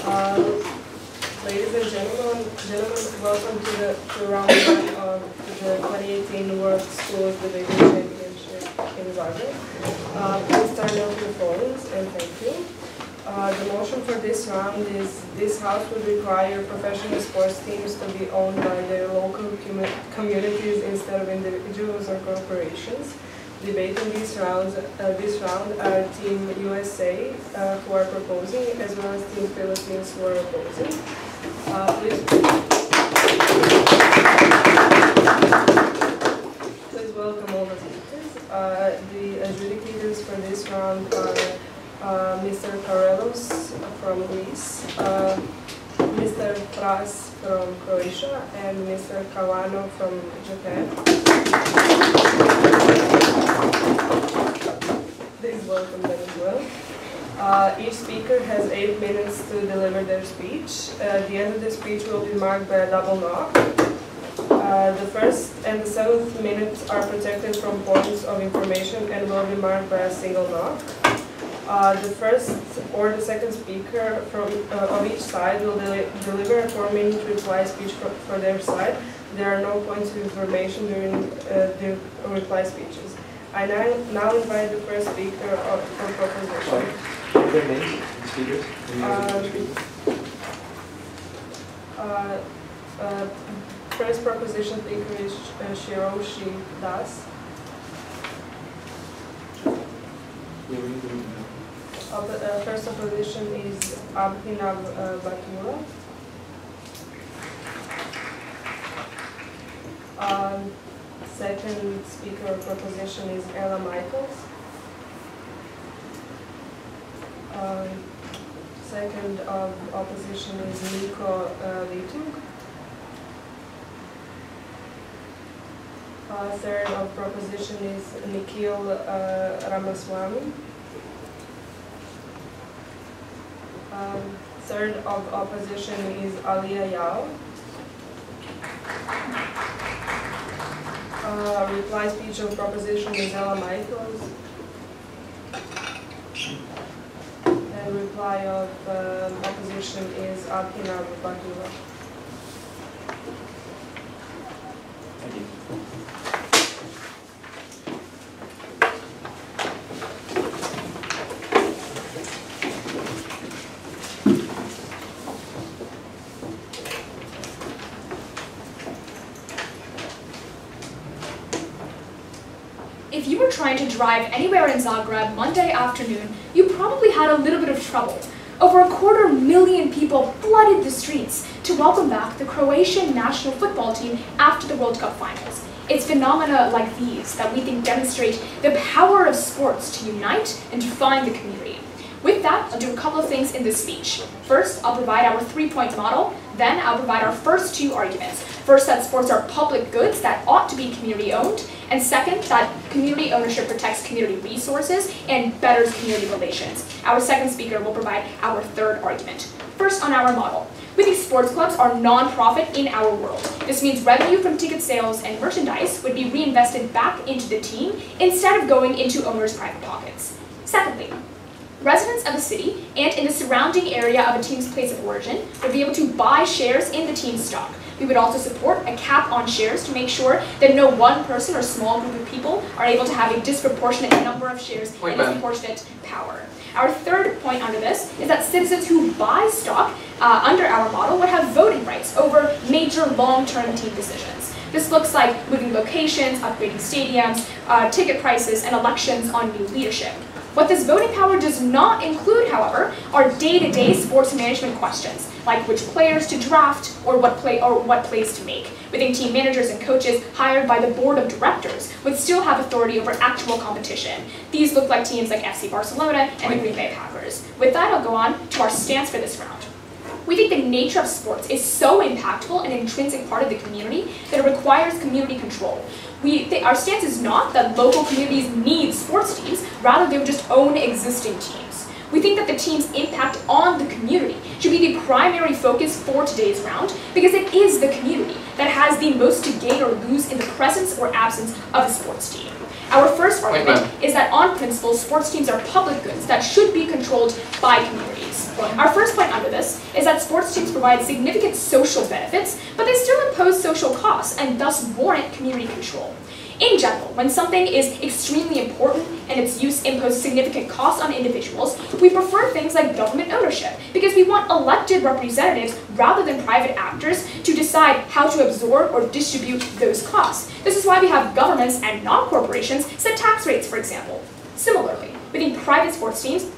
Ladies and gentlemen, welcome to round one of the 2018 World Schools Debate Championship in Zagreb. Please turn off your phones and thank you. The motion for this round is this House would require professional sports teams to be owned by their local communities instead of individuals or corporations. Debating this round are Team USA, who are proposing, as well as Team Philippines, who are opposing. Please welcome all the speakers. The adjudicators for this round are Mr. Karelos from Greece, Mr. Pras from Croatia, and Mr. Kawano from Japan. Please welcome them as well. Each speaker has 8 minutes to deliver their speech. The end of the speech will be marked by a double knock. The first and the 7th minutes are protected from points of information and will be marked by a single knock. The first or the second speaker of each side will deliver a 4-minute reply speech for their side. There are no points of information during the reply speeches. I now invite the first speaker for proposition. Their names, speakers? First proposition speaker is Shiroshi Das. First opposition is Abhinav Batura. Second speaker proposition is Ella Michaels. Second of opposition is Niko Litug. Third of proposition is Nikhil Ramaswamy. Third of opposition is Alia Yao. Reply speech of proposition is Ella Michaels. And reply of opposition is Abhinav Batura. Thank you. If you were trying to drive anywhere in Zagreb Monday afternoon, you probably had a little bit of trouble. Over 250,000 people flooded the streets to welcome back the Croatian national football team after the World Cup finals. It's phenomena like these that we think demonstrate the power of sports to unite and define the community. With that, I'll do a couple of things in this speech. First, I'll provide our 3-point model. Then I'll provide our first 2 arguments. First, that sports are public goods that ought to be community owned. And second, that community ownership protects community resources and betters community relations. Our second speaker will provide our third argument. First, on our model. We think sports clubs are non-profit in our world. This means revenue from ticket sales and merchandise would be reinvested back into the team instead of going into owners' private pockets. Secondly, residents of the city and in the surrounding area of a team's place of origin would be able to buy shares in the team's stock. We would also support a cap on shares to make sure that no one person or small group of people are able to have a disproportionate number of shares and disproportionate power. Our third point under this is that citizens who buy stock under our model would have voting rights over major long-term team decisions. This looks like moving locations, upgrading stadiums, ticket prices, and elections on new leadership. What this voting power does not include, however, are day-to-day sports management questions, like which players to draft or what plays to make. We think team managers and coaches hired by the board of directors would still have authority over actual competition. These look like teams like FC Barcelona and the Green Bay Packers. With that, I'll go on to our stance for this round. We think the nature of sports is so impactful and intrinsic part of the community that it requires community control. Our stance is not that local communities need sports teams, rather they would just own existing teams. We think that the team's impact on the community should be the primary focus for today's round because it is the community that has the most to gain or lose in the presence or absence of a sports team. Our first argument is that on principle, sports teams are public goods that should be controlled by communities. Our first point under this is that sports teams provide significant social benefits, but they still impose social costs and thus warrant community control. In general, when something is extremely important and its use imposes significant costs on individuals, we prefer things like government ownership because we want elected representatives rather than private actors to decide how to absorb or distribute those costs. This is why we have governments and not corporations set tax rates, for example. Similarly, we think private sports teams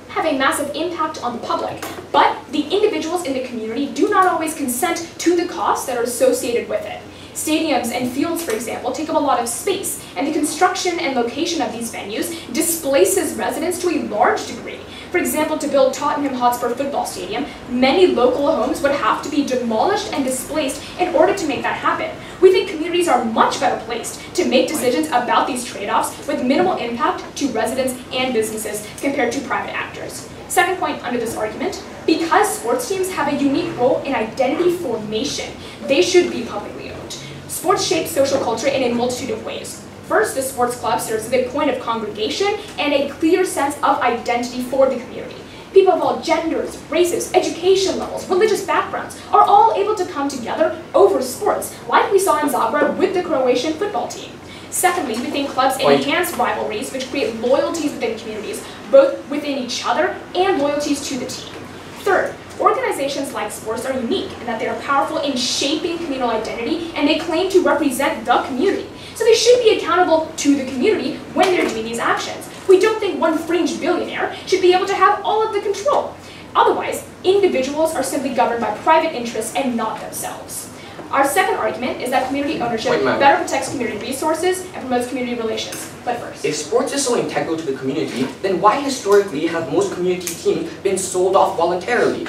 have a massive impact on the public, but the individuals in the community do not always consent to the costs that are associated with it. Stadiums and fields, for example, take up a lot of space, and the construction and location of these venues displaces residents to a large degree. For example, to build Tottenham Hotspur football stadium, many local homes would have to be demolished and displaced in order to make that happen. We think communities are much better placed to make decisions about these trade-offs with minimal impact to residents and businesses compared to private actors. Second point under this argument, because sports teams have a unique role in identity formation, they should be publicly owned. Sports shape social culture in a multitude of ways. First, the sports club serves as a point of congregation and a clear sense of identity for the community. People of all genders, races, education levels, religious backgrounds are all able to come together over sports, like we saw in Zagreb with the Croatian football team. Secondly, we think clubs enhance rivalries which create loyalties within communities, both within each other and loyalties to the team. Third, organizations like sports are unique in that they are powerful in shaping communal identity and they claim to represent the community. So they should be accountable to the community when they're doing these actions. We don't think one fringe billionaire should be able to have all of the control. Otherwise, individuals are simply governed by private interests and not themselves. Our second argument is that community ownership better protects community resources and promotes community relations. But first, if sports is so integral to the community, then why historically have most community teams been sold off voluntarily?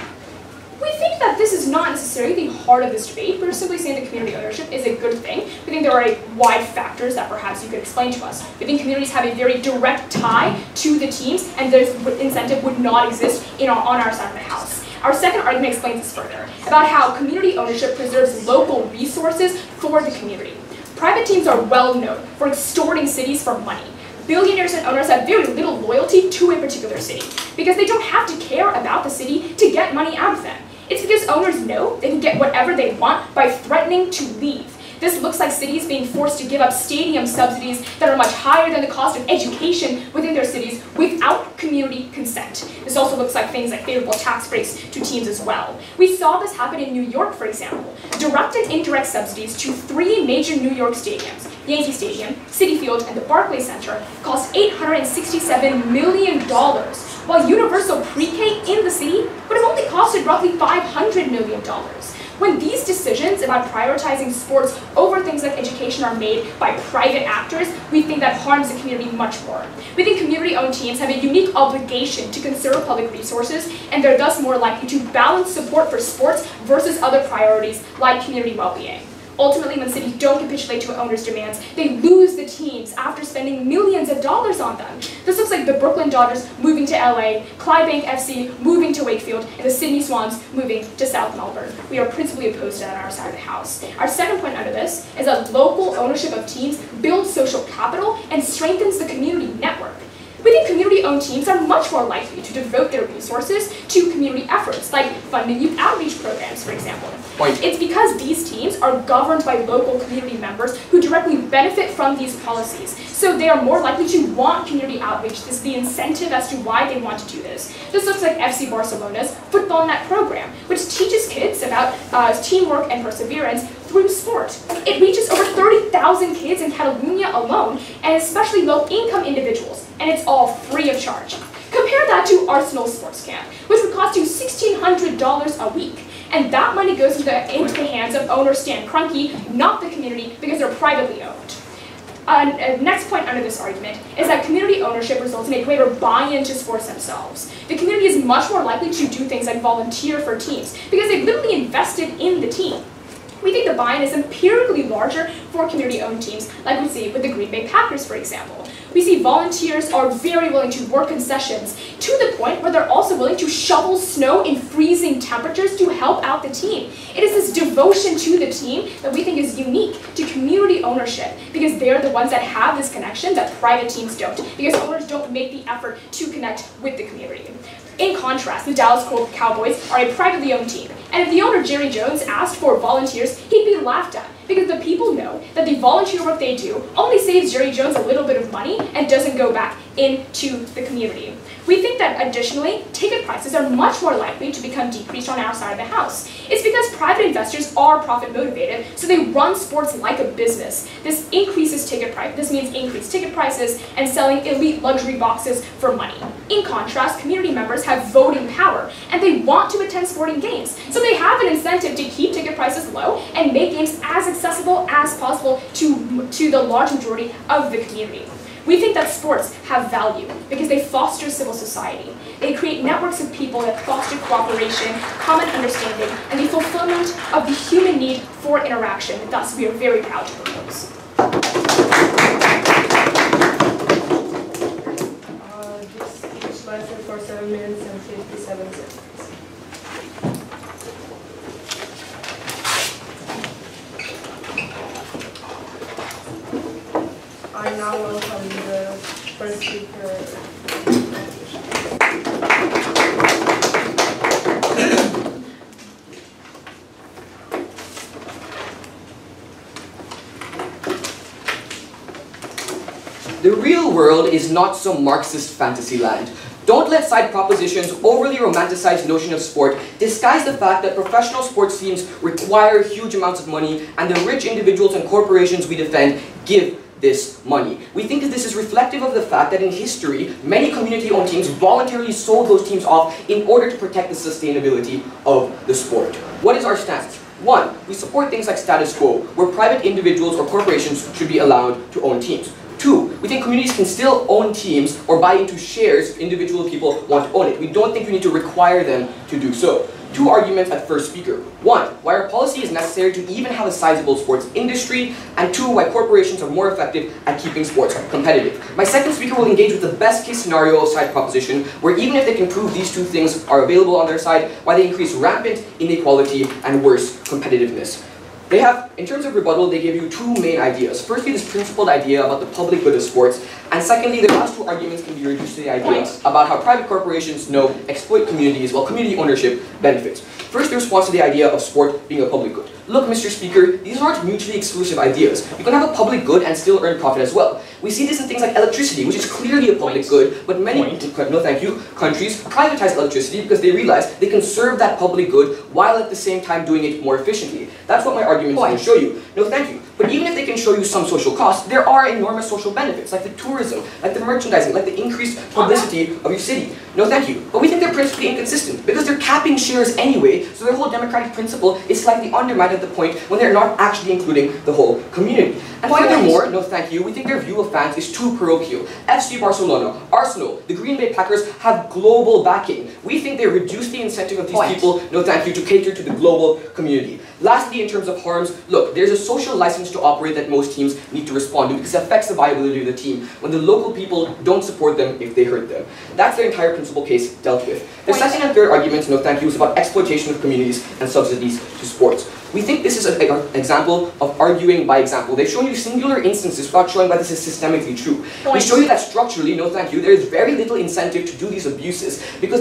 we think that this is not necessarily the heart of this debate. We're simply saying that community ownership is a good thing. We think there are a wide factors that perhaps you could explain to us. We think communities have a very direct tie to the teams, and this incentive would not exist on our side of the house. Our second argument explains this further, about how community ownership preserves local resources for the community. Private teams are well known for extorting cities for money. Billionaires and owners have very little loyalty to a particular city because they don't have to care about the city to get money out of them. It's because owners know they can get whatever they want by threatening to leave. This looks like cities being forced to give up stadium subsidies that are much higher than the cost of education within their cities without community consent. This also looks like things like favorable tax breaks to teams as well. We saw this happen in New York, for example. Direct and indirect subsidies to 3 major New York stadiums, Yankee Stadium, Citi Field, and the Barclays Center, cost $867 million, while universal pre-K in the city would have only costed roughly $500 million. When these decisions about prioritizing sports over things like education are made by private actors, we think that harms the community much more. We think community-owned teams have a unique obligation to conserve public resources, and they're thus more likely to balance support for sports versus other priorities like community well-being. Ultimately, when cities don't capitulate to owners' demands, they lose the teams after spending millions of dollars on them. This looks like the Brooklyn Dodgers moving to LA, Clydebank FC moving to Wakefield, and the Sydney Swans moving to South Melbourne. We are principally opposed to that on our side of the house. Our second point under this is that local ownership of teams builds social capital and strengthens the community network. We think community-owned teams are much more likely to devote their resources to community efforts, like funding youth outreach programs, for example. It's because these teams are governed by local community members who directly benefit from these policies. So they are more likely to want community outreach. This is the incentive as to why they want to do this. This looks like FC Barcelona's Football Net program, which teaches kids about teamwork and perseverance through sport. It reaches over 30,000 kids in Catalonia alone, and especially low-income individuals, and it's all free of charge. Compare that to Arsenal's sports camp, which would cost you $1,600 a week. And that money goes into the hands of owner Stan Kroenke, not the community, because they're privately owned. Next point under this argument is that community ownership results in a greater buy-in to sports themselves. The community is much more likely to do things like volunteer for teams, because they've literally invested in the team. We think the buy-in is empirically larger for community-owned teams, like we see with the Green Bay Packers, for example. We see volunteers are very willing to work concessions to the point where they're also willing to shovel snow in freezing temperatures to help out the team. It is this devotion to the team that we think is unique to community ownership, because they're the ones that have this connection that private teams don't, because owners don't make the effort to connect with the community. In contrast, the Dallas Cowboys are a privately owned team, and if the owner Jerry Jones asked for volunteers, he'd be laughed at, because the people know that the volunteer work they do only saves Jerry Jones a little bit of money and doesn't go back into the community. We think that additionally, ticket prices are much more likely to become decreased on our side of the house. It's because private investors are profit motivated, so they run sports like a business. This increases ticket price. This means increased ticket prices and selling elite luxury boxes for money. In contrast, community members have voting power, and they want to attend sporting games, so they have an incentive to keep ticket prices low and make games as accessible as possible to the large majority of the community. We think that sports have value because they foster civil society. They create networks of people that foster cooperation, common understanding, and the fulfillment of the human need for interaction. Thus, we are very proud to propose. This speech lasted for 7 minutes and 57 seconds. I now welcome the first speaker. The real world is not some Marxist fantasy land. Don't let side propositions overly romanticize notion of sport disguise the fact that professional sports teams require huge amounts of money and the rich individuals and corporations we defend give this money. We think that this is reflective of the fact that in history, many community-owned teams voluntarily sold those teams off in order to protect the sustainability of the sport. What is our stance? 1, we support things like status quo, where private individuals or corporations should be allowed to own teams. 2, we think communities can still own teams or buy into shares if individual people want to own it. We don't think we need to require them to do so. 2 arguments at first speaker. 1, why our policy is necessary to even have a sizable sports industry, and 2, why corporations are more effective at keeping sports competitive. My second speaker will engage with the best case scenario of side proposition, where even if they can prove these 2 things are available on their side, why they increase rampant inequality and worse competitiveness. They have, in terms of rebuttal, they give you 2 main ideas. Firstly, this principled idea about the public good of sports, and secondly, the last 2 arguments can be reduced to the idea about how private corporations exploit communities while community ownership benefits. First, the response to the idea of sport being a public good. Look, Mr. Speaker, these aren't mutually exclusive ideas. You can have a public good and still earn profit as well. We see this in things like electricity, which is clearly a public good, but many countries privatize electricity because they realize they can serve that public good while at the same time doing it more efficiently. That's what my argument is going to show you. No, thank you. But even if they can show you some social costs, there are enormous social benefits, like the tourism, like the merchandising, like the increased publicity of your city. No, thank you. But we think they're principally inconsistent, because they're capping shares anyway, so their whole democratic principle is slightly undermined at the point when they're not actually including the whole community. And furthermore, no thank you, we think their view of fans is too parochial. FC Barcelona, Arsenal, the Green Bay Packers have global backing. We think they reduce the incentive of these people, no thank you, to cater to the global community. Lastly, in terms of harms, look, there's a social license to operate that most teams need to respond to because it affects the viability of the team when the local people don't support them if they hurt them. That's their entire principal case dealt with. The second and third arguments, no thank you, is about exploitation of communities and subsidies to sports. We think this is an example of arguing by example. They've shown you singular instances without showing why this is systemically true. We show you that structurally, no thank you, there is very little incentive to do these abuses because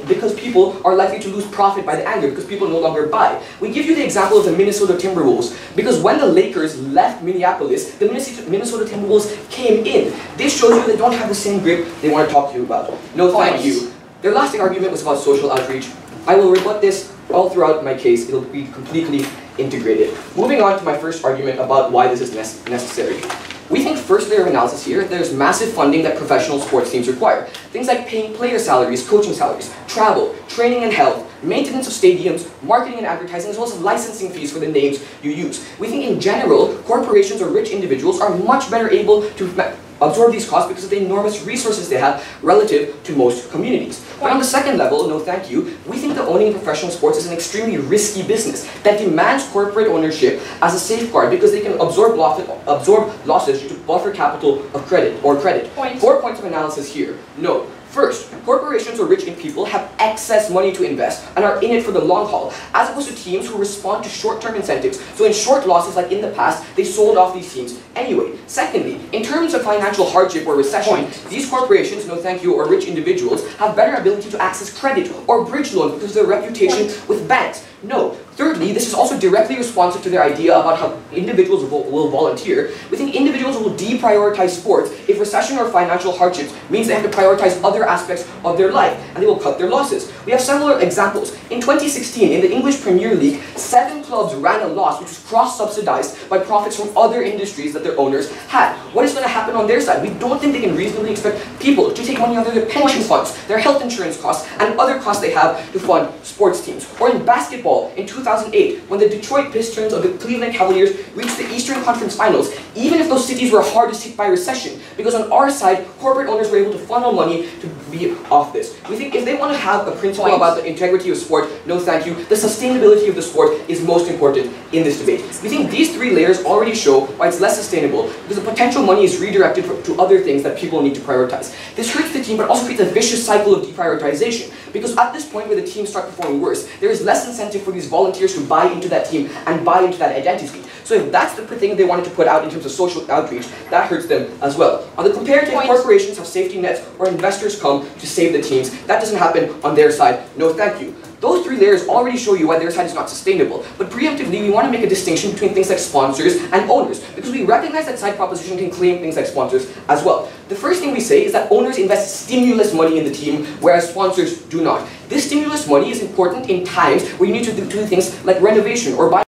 because people are likely to lose profit by the anger, because people no longer buy. We give you the example of the Minnesota Timberwolves, because when the Lakers left Minneapolis, the Minnesota Timberwolves came in. This shows you they don't have the same grip they want to talk to you about. No thank you. Their last argument was about social outreach. I will rebut this all throughout my case. It'll be completely integrated. Moving on to my first argument about why this is necessary. We think first layer of analysis here, there's massive funding that professional sports teams require. Things like paying player salaries, coaching salaries, travel, training and health, maintenance of stadiums, marketing and advertising, as well as licensing fees for the names you use. We think in general, corporations or rich individuals are much better able to absorb these costs because of the enormous resources they have relative to most communities. But on the second level, no thank you, we think that owning professional sports is an extremely risky business that demands corporate ownership as a safeguard because they can absorb losses due to buffer capital of credit. 4 points of analysis here. No. First, corporations or rich people have excess money to invest and are in it for the long haul, as opposed to teams who respond to short-term incentives. So in short losses, like in the past, they sold off these teams anyway. Secondly, in terms of financial hardship or recession, these corporations, no thank you, or rich individuals have better ability to access credit or bridge loans because of their reputation with banks. No. Thirdly, this is also directly responsive to their idea about how individuals will volunteer. We think individuals will deprioritize sports if recession or financial hardships means they have to prioritize other aspects of their life, and they will cut their losses. We have similar examples. In 2016, in the English Premier League, 7 clubs ran a loss which was cross-subsidized by profits from other industries that their owners had. What is going to happen on their side? We don't think they can reasonably expect people to take money out of their pension funds, their health insurance costs, and other costs they have to fund sports teams. Or in basketball, in 2008, when the Detroit Pistons of the Cleveland Cavaliers reached the Eastern Conference Finals, even if those cities were hardest hit by recession, because on our side, corporate owners were able to funnel money to be off this. We think if they want to have a principle about the integrity of sport, no thank you, the sustainability of the sport is most important in this debate. We think these 3 layers already show why it's less sustainable, because the potential money is redirected to other things that people need to prioritize. This hurts the team, but also creates a vicious cycle of deprioritization, because at this point where the teams start performing worse, there is less incentive for these volunteers to buy into that team and buy into that identity. So if that's the thing they wanted to put out in terms of social outreach, that hurts them as well. On the comparative, corporations have safety nets or investors come to save the teams. That doesn't happen on their side. No thank you. Those 3 layers already show you why their side is not sustainable. But preemptively, we want to make a distinction between things like sponsors and owners, because we recognize that side proposition can claim things like sponsors as well. The first thing we say is that owners invest stimulus money in the team, whereas sponsors do not. This stimulus money is important in times where you need to do things like renovation or buy.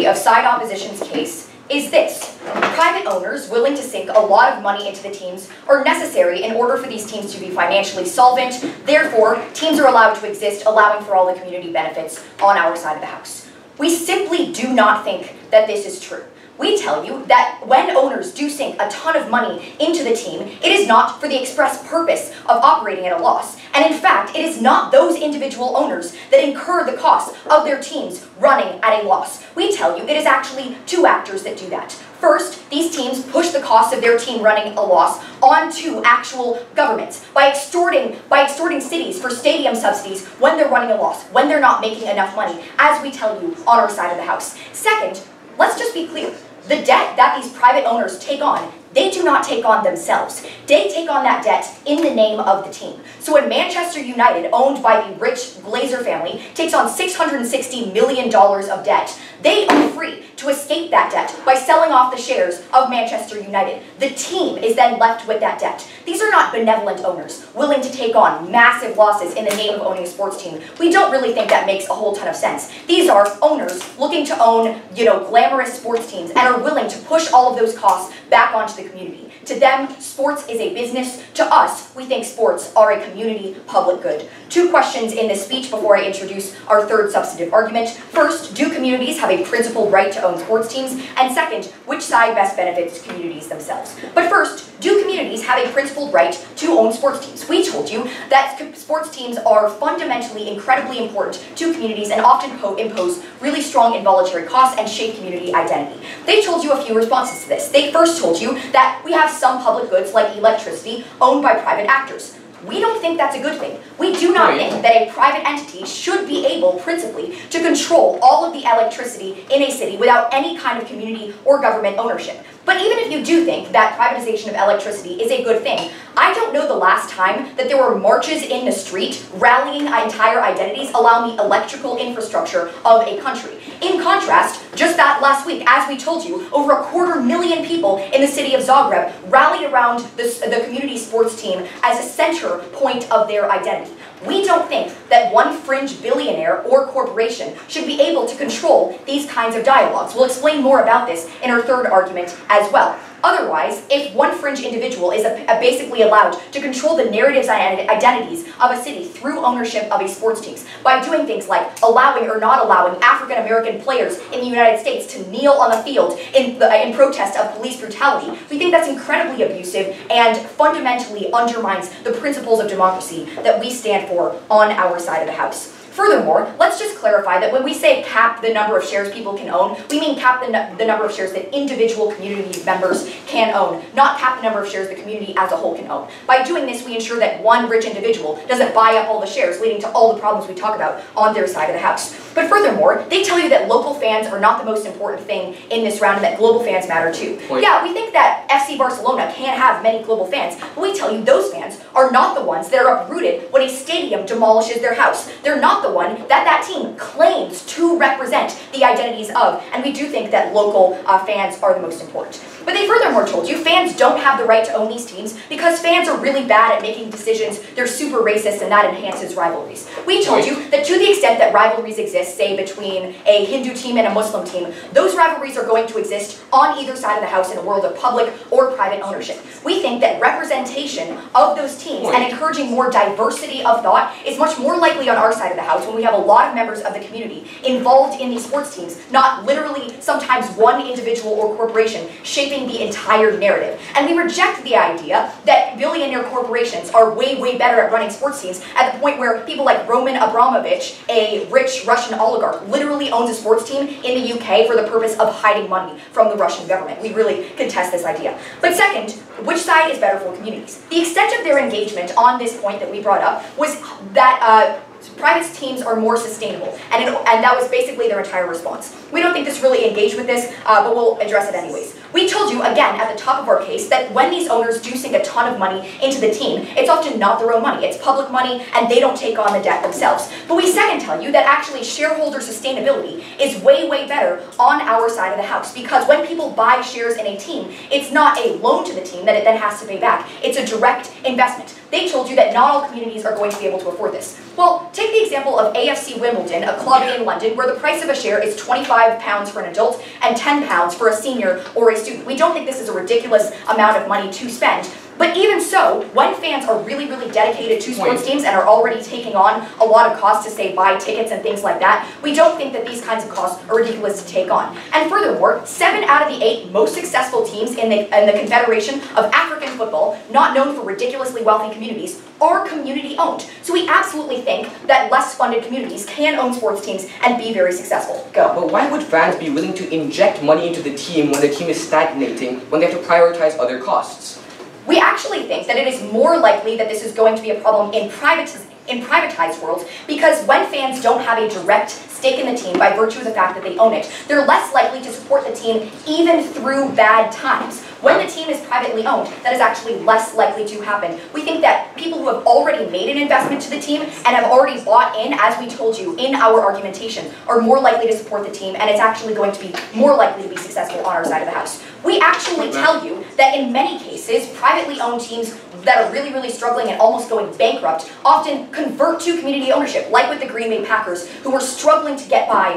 Of side opposition's case is this. Private owners willing to sink a lot of money into the teams are necessary in order for these teams to be financially solvent. Therefore, teams are allowed to exist, allowing for all the community benefits on our side of the house. We simply do not think that this is true. We tell you that when owners do sink a ton of money into the team, it is not for the express purpose of operating at a loss. And in fact, it is not those individual owners that incur the costs of their teams running at a loss. We tell you it is actually 2 actors that do that. First, these teams push the cost of their team running a loss onto actual governments by extorting cities for stadium subsidies when they're running a loss, when they're not making enough money, as we tell you on our side of the house. Second, let's just be clear. The debt that these private owners take on, they do not take on themselves. They take on that debt in the name of the team. So when Manchester United, owned by the rich Glazer family, takes on $660 million of debt, they are free to escape that debt by selling off the shares of Manchester United. The team is then left with that debt. These are not benevolent owners willing to take on massive losses in the name of owning a sports team. We don't really think that makes a whole ton of sense. These are owners looking to own, glamorous sports teams and are willing to push all of those costs back onto the community. To them, sports is a business. To us, we think sports are a community public good. 2 questions in this speech before I introduce our 3rd substantive argument. First, do communities have a principled right to own sports teams? And second, which side best benefits communities themselves? But first, do communities have a principled right to own sports teams? We told you that sports teams are fundamentally incredibly important to communities and often impose really strong involuntary costs and shape community identity. They told you a few responses to this. They first told you that we have some public goods like electricity owned by private actors. We don't think that's a good thing. We do not think that a private entity should be able, principally, to control all of the electricity in a city without any kind of community or government ownership. But even if you do think that privatization of electricity is a good thing, I don't know the last time that there were marches in the street rallying entire identities around the electrical infrastructure of a country. In contrast, just that last week, as we told you, over 250,000 people in the city of Zagreb rallied around the community sports team as a center point of their identity. We don't think that one fringe billionaire or corporation should be able to control these kinds of dialogues. We'll explain more about this in our 3rd argument as well. Otherwise, if one fringe individual is basically allowed to control the narratives and identities of a city through ownership of a sports team, by doing things like allowing or not allowing African American players in the United States to kneel on the field in protest of police brutality, we think that's incredibly abusive and fundamentally undermines the principles of democracy that we stand for on our side of the house. Furthermore, let's just clarify that when we say cap the number of shares people can own, we mean cap the number of shares that individual community members can own, not cap the number of shares the community as a whole can own. By doing this, we ensure that one rich individual doesn't buy up all the shares, leading to all the problems we talk about on their side of the house. But furthermore, they tell you that local fans are not the most important thing in this round and that global fans matter too. Yeah, we think that FC Barcelona can have many global fans, but we tell you those fans are not the ones that are uprooted when a stadium demolishes their house. They're not the one that team claims to represent the identities of, and we do think that local fans are the most important. But they furthermore told you fans don't have the right to own these teams because fans are really bad at making decisions, they're super racist, and that enhances rivalries. We told you that to the extent that rivalries exist, say between a Hindu team and a Muslim team, those rivalries are going to exist on either side of the house in a world of public or private ownership. We think that representation of those teams and encouraging more diversity of thought is much more likely on our side of the house when we have a lot of members of the community involved in these sports teams, not literally sometimes one individual or corporation shaping the entire narrative. And we reject the idea that billionaire corporations are way, way better at running sports teams at the point where people like Roman Abramovich, a rich Russian oligarch, literally owns a sports team in the UK for the purpose of hiding money from the Russian government. We really contest this idea. But second, which side is better for communities? The extent of their engagement on this point that we brought up was that private teams are more sustainable, and that was basically their entire response. We don't think this really engaged with this, but we'll address it anyways. We told you, again, at the top of our case, that when these owners do sink a ton of money into the team, it's often not their own money, it's public money, and they don't take on the debt themselves. But we second tell you that actually shareholder sustainability is way, way better on our side of the house, because when people buy shares in a team, it's not a loan to the team that it then has to pay back, it's a direct investment. They told you that not all communities are going to be able to afford this. Well, take the example of AFC Wimbledon, a club in London, where the price of a share is £25 for an adult and £10 for a senior or a student. We don't think this is a ridiculous amount of money to spend. But even so, when fans are really, really dedicated to sports teams and are already taking on a lot of costs to, say, buy tickets and things like that, we don't think that these kinds of costs are ridiculous to take on. And furthermore, 7 out of the 8 most successful teams in the Confederation of African Football, not known for ridiculously wealthy communities, are community-owned. So we absolutely think that less funded communities can own sports teams and be very successful. Go. But why would fans be willing to inject money into the team when the team is stagnating, when they have to prioritize other costs? We actually think that it is more likely that this is going to be a problem in privatized worlds, because when fans don't have a direct stake in the team by virtue of the fact that they own it, they're less likely to support the team even through bad times. When the team is privately owned, that is actually less likely to happen. We think that people who have already made an investment to the team and have already bought in, as we told you in our argumentation, are more likely to support the team, and it's actually going to be more likely to be successful on our side of the house. We actually tell you that in many cases, privately owned teams that are really, really struggling and almost going bankrupt often convert to community ownership, like with the Green Bay Packers, who were struggling to get by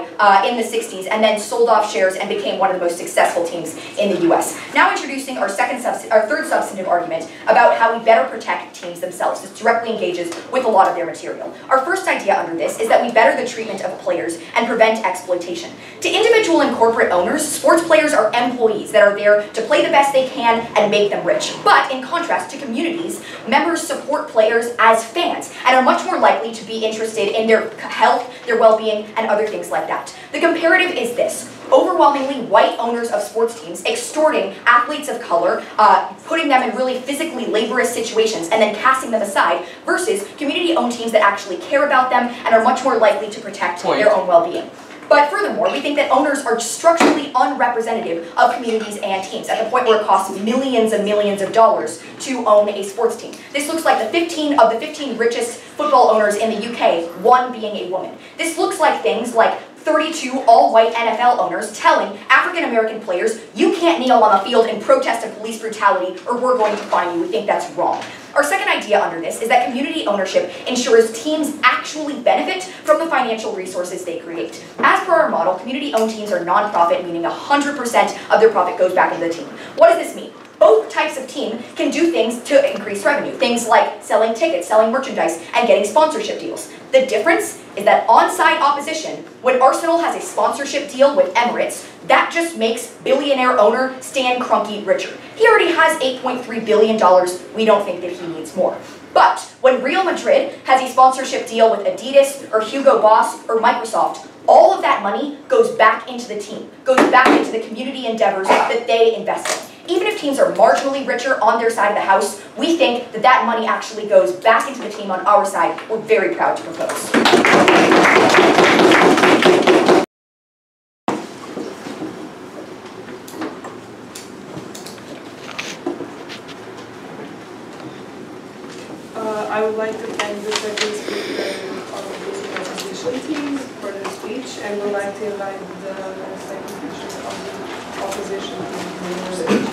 in the 60s and then sold off shares and became one of the most successful teams in the US. Now introducing our third substantive argument about how we better protect teams themselves. This directly engages with a lot of their material. Our first idea under this is that we better the treatment of players and prevent exploitation. To individual and corporate owners, sports players are employees that are there to play the best they can and make them rich. But in contrast to communities, members support players as fans and are much more likely to be interested in their health, their well-being, and other things like that. The comparative is this: overwhelmingly white owners of sports teams extorting athletes of color, putting them in really physically laborious situations and then casting them aside, versus community-owned teams that actually care about them and are much more likely to protect their own well-being. But furthermore, we think that owners are structurally unrepresentative of communities and teams, at the point where it costs millions and millions of dollars to own a sports team. This looks like the 15 richest football owners in the UK, one being a woman. This looks like things like 32 all-white NFL owners telling African-American players, you can't kneel on the field in protest of police brutality or we're going to fine you. We think that's wrong. Our second idea under this is that community ownership ensures teams actually benefit from the financial resources they create. As per our model, community-owned teams are non-profit, meaning 100% of their profit goes back into the team. What does this mean? Both types of team can do things to increase revenue, things like selling tickets, selling merchandise, and getting sponsorship deals. The difference is that on-side opposition, when Arsenal has a sponsorship deal with Emirates, that just makes billionaire owner Stan Kroenke richer. He already has $8.3 billion. We don't think that he needs more. But when Real Madrid has a sponsorship deal with Adidas or Hugo Boss or Microsoft, all of that money goes back into the team, goes back into the community endeavors that they invest in. Even if teams are marginally richer on their side of the house, we think that that money actually goes back into the team on our side. We're very proud to propose. I would like to thank the second speaker of this opposition team for their speech, and would like to invite the second speaker of the opposition team to the stage.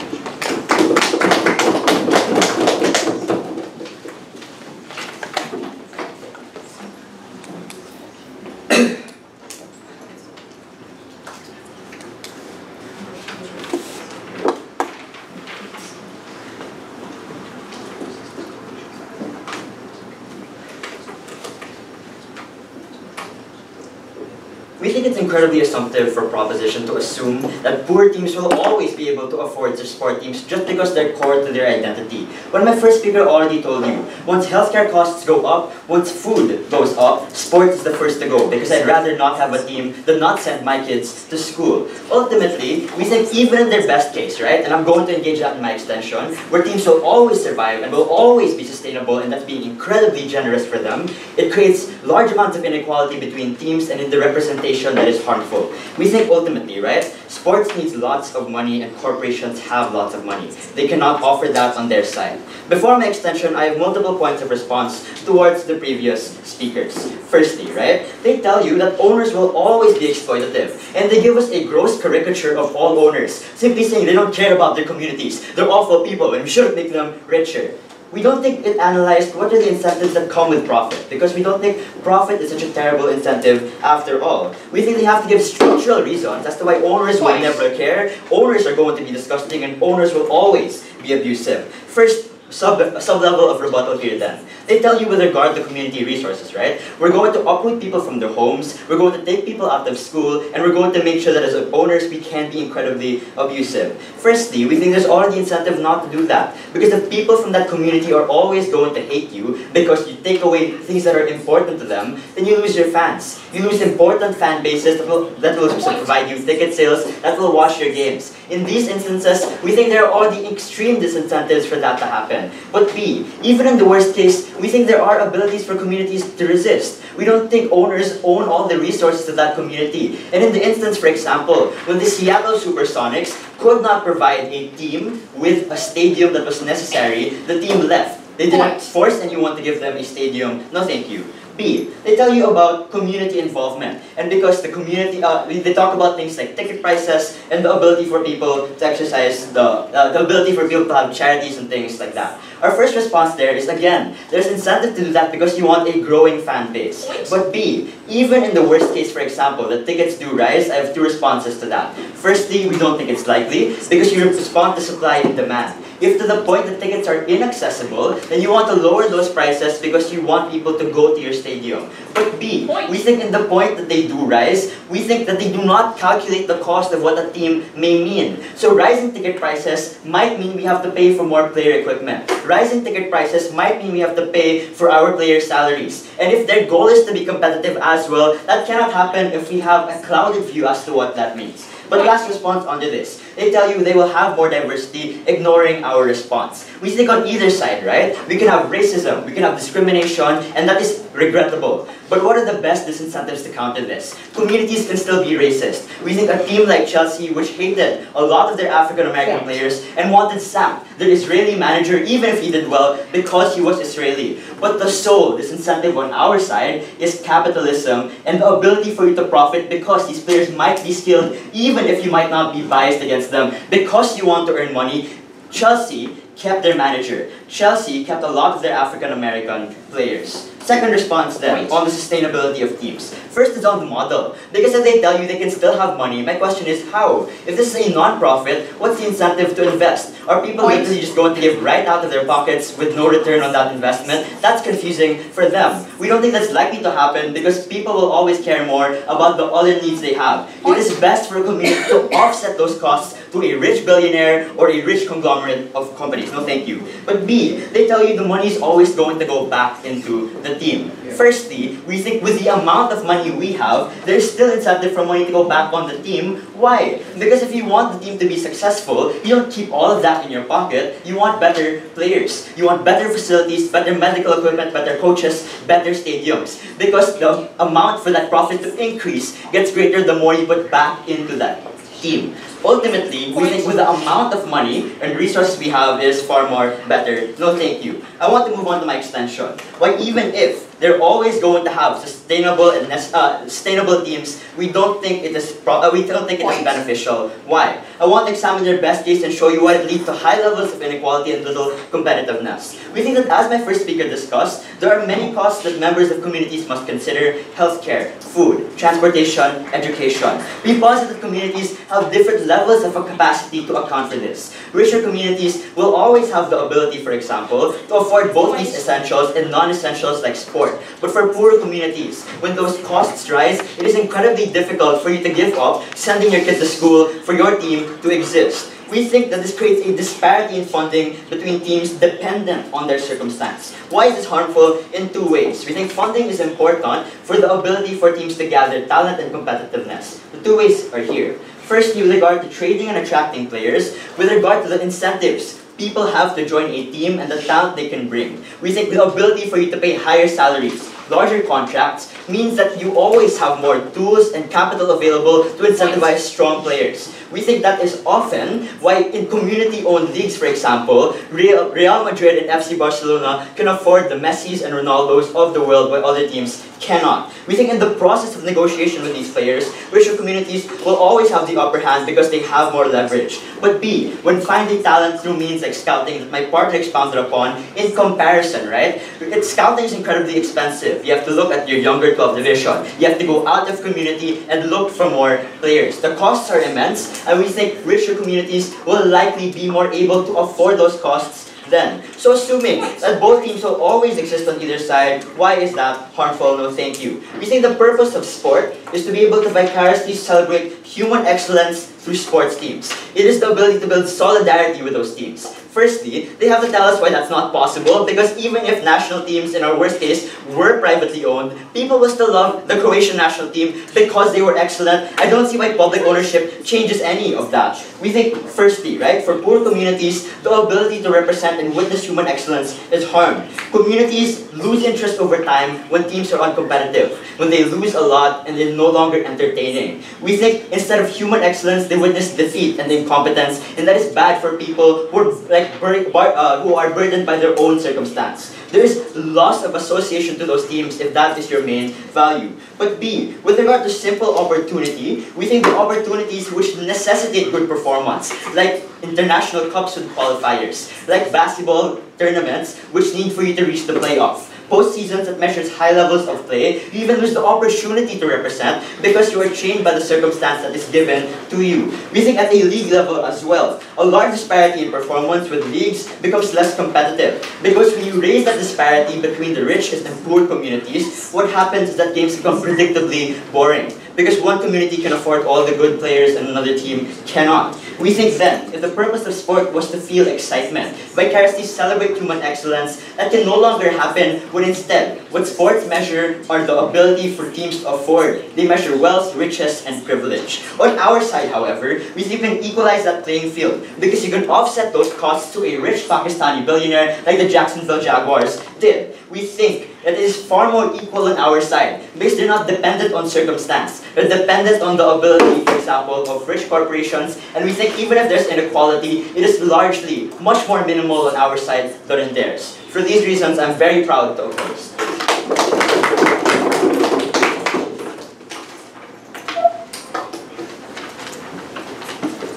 We think it's incredibly assumptive for Proposition to assume that poor teams will always be able to afford their sport teams just because they're core to their identity. When my first speaker already told you, once healthcare costs go up, once food goes up, sports is the first to go because I'd rather not have a team than not send my kids to school. Ultimately, we think even in their best case, right, and I'm going to engage that in my extension, where teams will always survive and will always be sustainable, and that's being incredibly generous for them, it creates large amounts of inequality between teams and in the representation that is harmful. We think ultimately, right, sports needs lots of money and corporations have lots of money. They cannot offer that on their side. Before my extension, I have multiple points of response towards the previous speakers. Firstly, right, they tell you that owners will always be exploitative, and they give us a gross caricature of all owners, simply saying they don't care about their communities, they're awful people, and we shouldn't make them richer. We don't think it analyzed what are the incentives that come with profit, because we don't think profit is such a terrible incentive after all. We think they have to give structural reasons as to why owners will never care, owners are going to be disgusting, and owners will always be abusive. First, sub-level of rebuttal here then. They tell you with regard to community resources, right? We're going to uproot people from their homes, we're going to take people out of school, and we're going to make sure that as owners we can be incredibly abusive. Firstly, we think there's already incentive not to do that, because if people from that community are always going to hate you because you take away things that are important to them, then you lose your fans. You lose important fan bases that will provide you ticket sales, that will watch your games. In these instances, we think there are already extreme disincentives for that to happen. But B, even in the worst case, we think there are abilities for communities to resist. We don't think owners own all the resources of that community. And in the instance, for example, when the Seattle Supersonics could not provide a team with a stadium that was necessary, the team left. They didn't force anyone to give them a stadium. No, thank you. B, they tell you about community involvement, and because the community, they talk about things like ticket prices and the ability for people to exercise the ability for people to have charities and things like that. Our first response there is, again, there's incentive to do that because you want a growing fan base. But B, even in the worst case, for example, the tickets do rise, I have two responses to that. Firstly, we don't think it's likely because you respond to supply and demand. If to the point that tickets are inaccessible, then you want to lower those prices because you want people to go to your stadium. But B, we think in the point that they do rise, we think that they do not calculate the cost of what a team may mean. So rising ticket prices might mean we have to pay for more player equipment. Rising ticket prices might mean we have to pay for our players' salaries. And if their goal is to be competitive as well, that cannot happen if we have a clouded view as to what that means. But last response onto this, they tell you they will have more diversity, ignoring our response. We think on either side, right? We can have racism, we can have discrimination, and that is regrettable. But what are the best disincentives to counter this? Communities can still be racist. We think a team like Chelsea, which hated a lot of their African-American players and wanted sacked their Israeli manager, even if he did well, because he was Israeli. But the sole disincentive on our side is capitalism and the ability for you to profit because these players might be skilled, even if you might not be biased against them, because you want to earn money. Chelsea kept their manager. Chelsea kept a lot of their African-American players. Second response then, on the sustainability of teams. First is on the model. Because if they tell you they can still have money, my question is how? If this is a non-profit, what's the incentive to invest? Are people literally just going to give right out of their pockets with no return on that investment? That's confusing for them. We don't think that's likely to happen because people will always care more about the other needs they have. It is best for a community to offset those costs to a rich billionaire or a rich conglomerate of companies. No thank you. But B, they tell you the money is always going to go back into the team. Firstly, we think with the amount of money we have, there's still incentive for money to go back on the team. Why? Because if you want the team to be successful, you don't keep all of that in your pocket. You want better players. You want better facilities, better medical equipment, better coaches, better stadiums. Because the amount for that profit to increase gets greater the more you put back into that team. Ultimately, we think with the amount of money and resources we have is far more better. No thank you. I want to move on to my extension. Why even if they're always going to have sustainable and sustainable teams, we don't think it is beneficial. Why? I want to examine their best case and show you why it leads to high levels of inequality and little competitiveness. We think that, as my first speaker discussed, there are many costs that members of communities must consider: healthcare, food, transportation, education. We posit that communities have different levels of a capacity to account for this. Richer communities will always have the ability, for example, to afford both these essentials and non-essentials like sport. But for poorer communities, when those costs rise, it is incredibly difficult for you to give up sending your kid to school for your team to exist. We think that this creates a disparity in funding between teams dependent on their circumstance. Why is this harmful? In two ways. We think funding is important for the ability for teams to gather talent and competitiveness. The two ways are here. Firstly, with regard to trading and attracting players, with regard to the incentives people have to join a team and the talent they can bring. We think the ability for you to pay higher salaries, larger contracts, means that you always have more tools and capital available to incentivize strong players. We think that is often why in community-owned leagues, for example, Real Madrid and FC Barcelona can afford the Messis and Ronaldos of the world while other teams cannot. We think in the process of negotiation with these players, richer communities will always have the upper hand because they have more leverage. But B, when finding talent through means like scouting that my partner expounded upon, in comparison, right? Scouting is incredibly expensive. You have to look at your younger 12 division. You have to go out of community and look for more players. The costs are immense, and we think richer communities will likely be more able to afford those costs then. So assuming that both teams will always exist on either side, why is that harmful? No thank you. We think the purpose of sport is to be able to vicariously celebrate human excellence through sports teams. It is the ability to build solidarity with those teams. Firstly, they have to tell us why that's not possible, because even if national teams, in our worst case, were privately owned, people will still love the Croatian national team because they were excellent. I don't see why public ownership changes any of that. We think, firstly, right, for poor communities, the ability to represent and witness human excellence is harmed. Communities lose interest over time when teams are uncompetitive, when they lose a lot and they're no longer entertaining. We think instead of human excellence, they witness defeat and incompetence, and that is bad for people who are who are burdened by their own circumstance. There is loss of association to those teams if that is your main value. But B, with regard to simple opportunity, we think the opportunities which necessitate good performance, like international cups with qualifiers, like basketball tournaments, which need for you to reach the playoff, postseasons that measures high levels of play, you even lose the opportunity to represent because you are chained by the circumstance that is given to you. We think at a league level as well, a large disparity in performance with leagues becomes less competitive, because when you raise that disparity between the rich and poor communities, what happens is that games become predictably boring, because one community can afford all the good players and another team cannot. We think then, if the purpose of sport was to feel excitement, vicariously celebrate human excellence, that can no longer happen when instead, what sports measure are the ability for teams to afford. They measure wealth, riches, and privilege. On our side, however, we think we can equalize that playing field, because you can offset those costs to a rich Pakistani billionaire like the Jacksonville Jaguars did. We think that it is far more equal on our side, because they're not dependent on circumstance. They're dependent on the ability, for example, of rich corporations, and we think even if there's inequality, it is largely much more minimal on our side than in theirs. For these reasons, I'm very proud to oppose.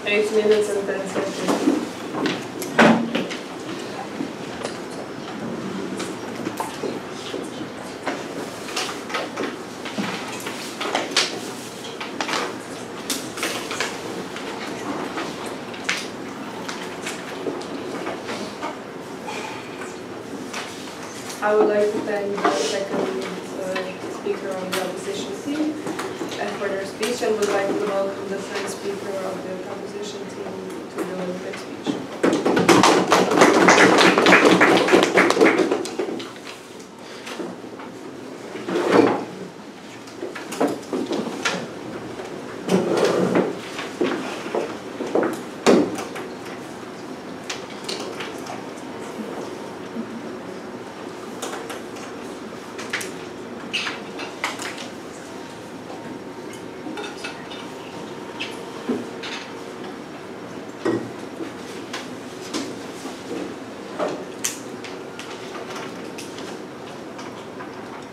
8 minutes and 10 seconds. I would like to thank the second speaker on the opposition team for their speech, and would like to welcome the third speaker of the opposition team to deliver their speech.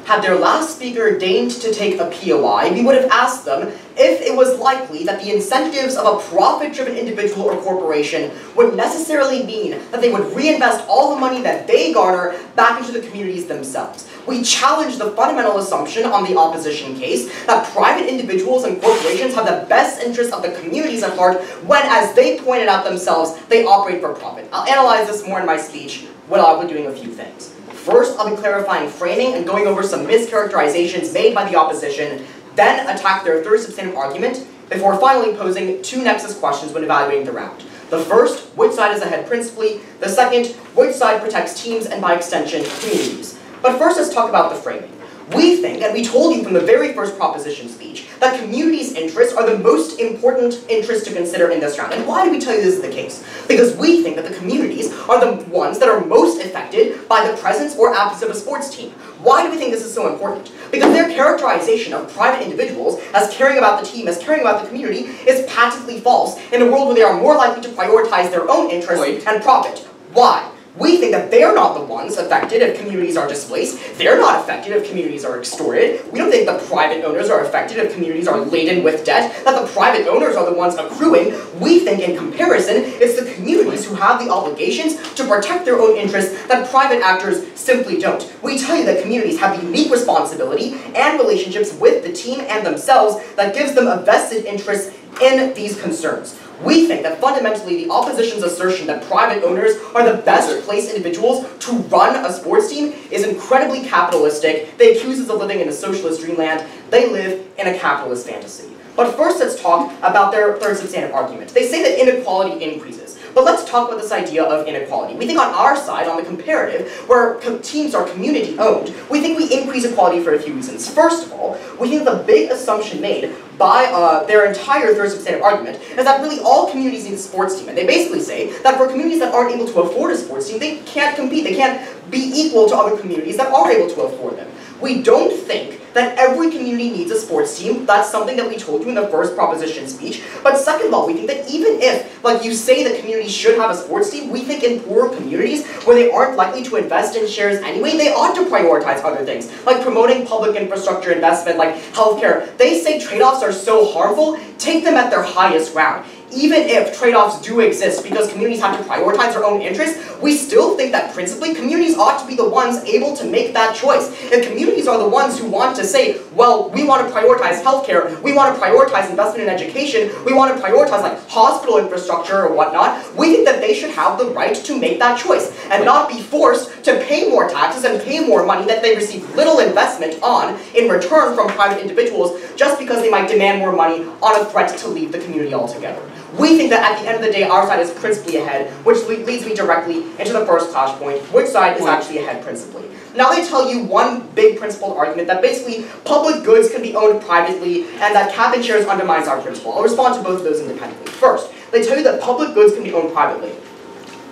Had their last speaker deigned to take a POI, we would have asked them if it was likely that the incentives of a profit-driven individual or corporation would necessarily mean that they would reinvest all the money that they garner back into the communities themselves. We challenge the fundamental assumption on the opposition case that private individuals and corporations have the best interests of the communities at heart when, as they pointed out themselves, they operate for profit. I'll analyze this more in my speech when I'll be doing a few things. First, I'll be clarifying framing and going over some mischaracterizations made by the opposition, then attack their third substantive argument, before finally posing two nexus questions when evaluating the round. The first, which side is ahead principally? The second, which side protects teams and by extension, communities? But first, let's talk about the framing. We think, and we told you from the very first proposition speech, that communities' interests are the most important interests to consider in this round. And why do we tell you this is the case? Because we think that the communities are the ones that are most affected by the presence or absence of a sports team. Why do we think this is so important? Because their characterization of private individuals as caring about the team, as caring about the community, is patently false in a world where they are more likely to prioritize their own interests and profit. Why? We think that they're not the ones affected if communities are displaced. They're not affected if communities are extorted. We don't think the private owners are affected if communities are laden with debt, that the private owners are the ones accruing. We think, in comparison, it's the communities who have the obligations to protect their own interests that private actors simply don't. We tell you that communities have the unique responsibility and relationships with the team and themselves that gives them a vested interest in these concerns. We think that fundamentally the opposition's assertion that private owners are the best placed individuals to run a sports team is incredibly capitalistic. They accuse us of living in a socialist dreamland. They live in a capitalist fantasy. But first, let's talk about their third substantive argument. They say that inequality increases. But let's talk about this idea of inequality. We think on our side, on the comparative, where teams are community-owned, we think we increase equality for a few reasons. First of all, we think the big assumption made by their entire third substantive argument is that really all communities need a sports team. And they basically say that for communities that aren't able to afford a sports team, they can't compete. They can't be equal to other communities that are able to afford them. We don't think that every community needs a sports team. That's something that we told you in the first proposition speech. But second of all, we think that even if, like you say, that communities should have a sports team, we think in poorer communities where they aren't likely to invest in shares anyway, they ought to prioritize other things, like promoting public infrastructure investment, like healthcare. They say trade-offs are so harmful, take them at their highest ground. Even if trade-offs do exist because communities have to prioritize their own interests, we still think that principally communities ought to be the ones able to make that choice. If communities are the ones who want to say, well, we want to prioritize healthcare, we want to prioritize investment in education, we want to prioritize like hospital infrastructure or whatnot, we think that they should have the right to make that choice and not be forced to pay more taxes and pay more money that they receive little investment on in return from private individuals just because they might demand more money on a threat to leave the community altogether. We think that at the end of the day, our side is principally ahead, which leads me directly into the first clash point. Which side is actually ahead principally? Now they tell you one big principled argument that basically public goods can be owned privately and that cap and shares undermines our principle. I'll respond to both of those independently. First, they tell you that public goods can be owned privately.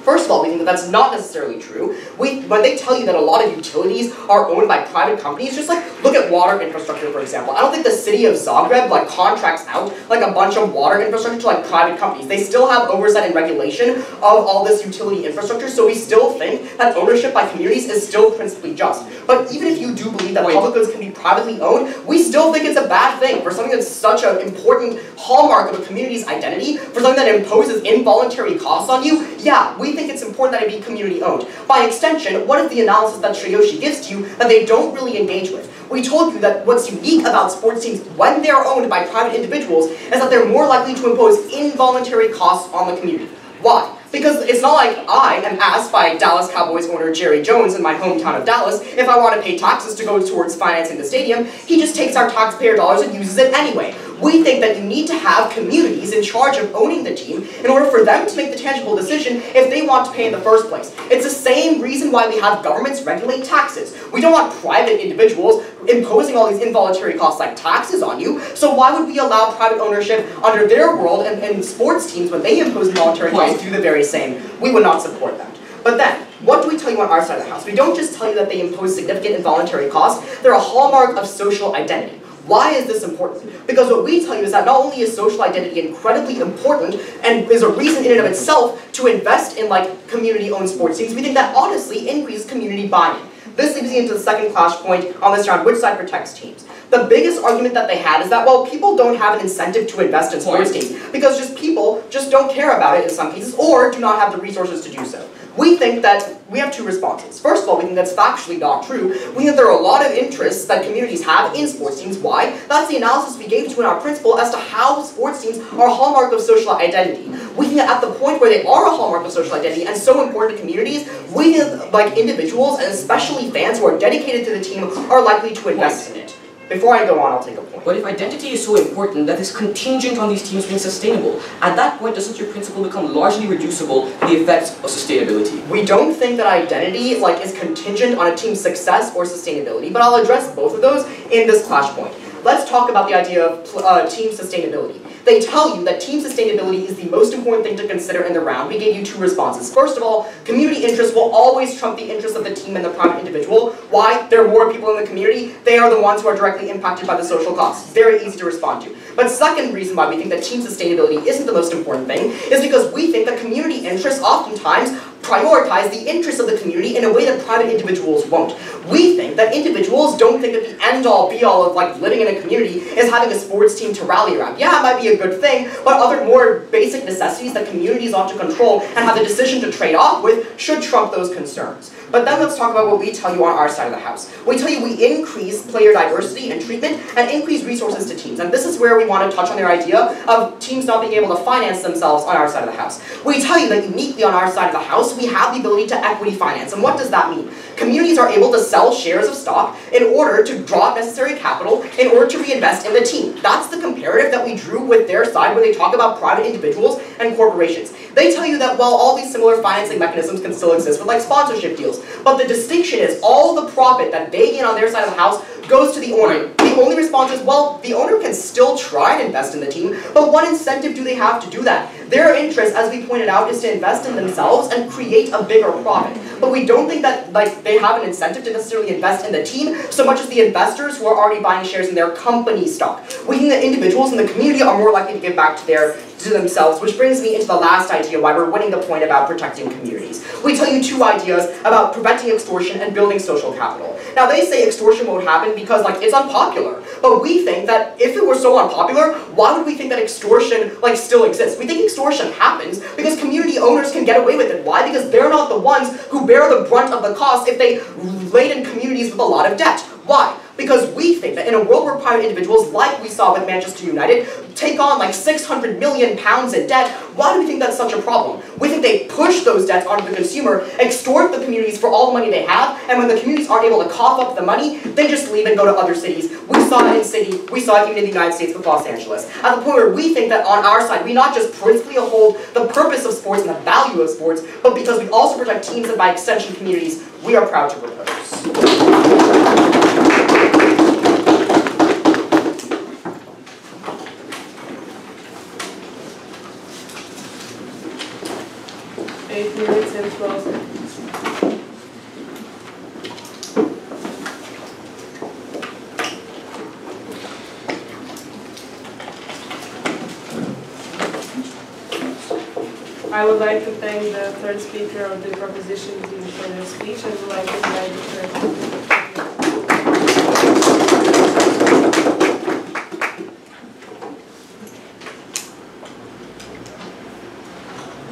First of all, we think that that's not necessarily true. When they tell you that a lot of utilities are owned by private companies, just like look at water infrastructure, for example. I don't think the city of Zagreb like contracts out like a bunch of water infrastructure to like private companies. They still have oversight and regulation of all this utility infrastructure, so we still think that ownership by communities is still principally just. But even if you do believe that public goods can be privately owned, we still think it's a bad thing for something that's such an important hallmark of a community's identity, for something that imposes involuntary costs on you. Yeah, we think it's important that it be community-owned. By extension, what is the analysis that Shreyoshi gives to you that they don't really engage with? We told you that what's unique about sports teams when they're owned by private individuals is that they're more likely to impose involuntary costs on the community. Why? Because it's not like I am asked by Dallas Cowboys owner Jerry Jones in my hometown of Dallas if I want to pay taxes to go towards financing the stadium. He just takes our taxpayer dollars and uses it anyway. We think that you need to have communities in charge of owning the team in order for them to make the tangible decision if they want to pay in the first place. It's the same reason why we have governments regulate taxes. We don't want private individuals imposing all these involuntary costs like taxes on you, so why would we allow private ownership under their world and sports teams when they impose involuntary costs to do the very same? We would not support that. But then, what do we tell you on our side of the house? We don't just tell you that they impose significant involuntary costs, they're a hallmark of social identity. Why is this important? Because what we tell you is that not only is social identity incredibly important and is a reason in and of itself to invest in community-owned sports teams, we think that honestly increases community buy-in. This leads me into the second flashpoint on this round, which side protects teams. The biggest argument that they had is that, well, people don't have an incentive to invest in sports teams because people just don't care about it in some cases or do not have the resources to do so. We think that we have two responses. First of all, we think that's factually not true. We think there are a lot of interests that communities have in sports teams. Why? That's the analysis we gave to in our principle as to how sports teams are a hallmark of social identity. We think that at the point where they are a hallmark of social identity and so important to communities, we think individuals and especially fans who are dedicated to the team are likely to invest in it. Before I go on, I'll take a point. But if identity is so important, that is contingent on these teams being sustainable. At that point, doesn't your principle become largely reducible to the effects of sustainability? We don't think that identity is contingent on a team's success or sustainability, but I'll address both of those in this flashpoint. Let's talk about the idea of team sustainability. They tell you that team sustainability is the most important thing to consider in the round. We gave you two responses. First of all, community interest will always trump the interest of the team and the private individual. Why? There are more people in the community. They are the ones who are directly impacted by the social costs. Very easy to respond to. But second reason why we think that team sustainability isn't the most important thing is because we think that community interests oftentimes prioritize the interests of the community in a way that private individuals won't. We think that individuals don't think that the end-all, be-all of living in a community is having a sports team to rally around. Yeah, it might be a good thing, but other more basic necessities that communities ought to control and have the decision to trade off with should trump those concerns. But then let's talk about what we tell you on our side of the house. We tell you we increase player diversity and treatment and increase resources to teams. And this is where we want to touch on their idea of teams not being able to finance themselves on our side of the house. We tell you that uniquely on our side of the house, we have the ability to equity finance. And what does that mean? Communities are able to sell shares of stock in order to draw up necessary capital in order to reinvest in the team. That's the comparative that we drew with their side when they talk about private individuals and corporations. They tell you that, well, all these similar financing mechanisms can still exist with sponsorship deals. But the distinction is all the profit that they gain on their side of the house goes to the owner. The only response is, well, the owner can still try and invest in the team, but what incentive do they have to do that? Their interest, as we pointed out, is to invest in themselves and create a bigger profit. But we don't think that they have an incentive to necessarily invest in the team so much as the investors who are already buying shares in their company stock. We think that individuals in the community are more likely to give back to themselves, which brings me into the last idea why we're winning the point about protecting communities. We tell you two ideas about preventing extortion and building social capital. Now they say extortion won't happen because it's unpopular, but we think that if it were so unpopular, why would we think that extortion still exists? We think extortion happens because community owners can get away with it. Why? Because they're not the ones who bear the brunt of the cost if they laden communities with a lot of debt. Why? Because we think that in a world where private individuals, like we saw with Manchester United, take on £600 million in debt, why do we think that's such a problem? We think they push those debts onto the consumer, extort the communities for all the money they have, and when the communities aren't able to cough up the money, they just leave and go to other cities. We saw it in Sydney, we saw it even in the United States with Los Angeles. At the point where we think that on our side, we not just principally uphold the purpose of sports and the value of sports, but because we also protect teams and by extension communities, we are proud to propose. 8 minutes and 12 seconds. I would like to thank the third speaker of the proposition team for their speech and would like to invite the third.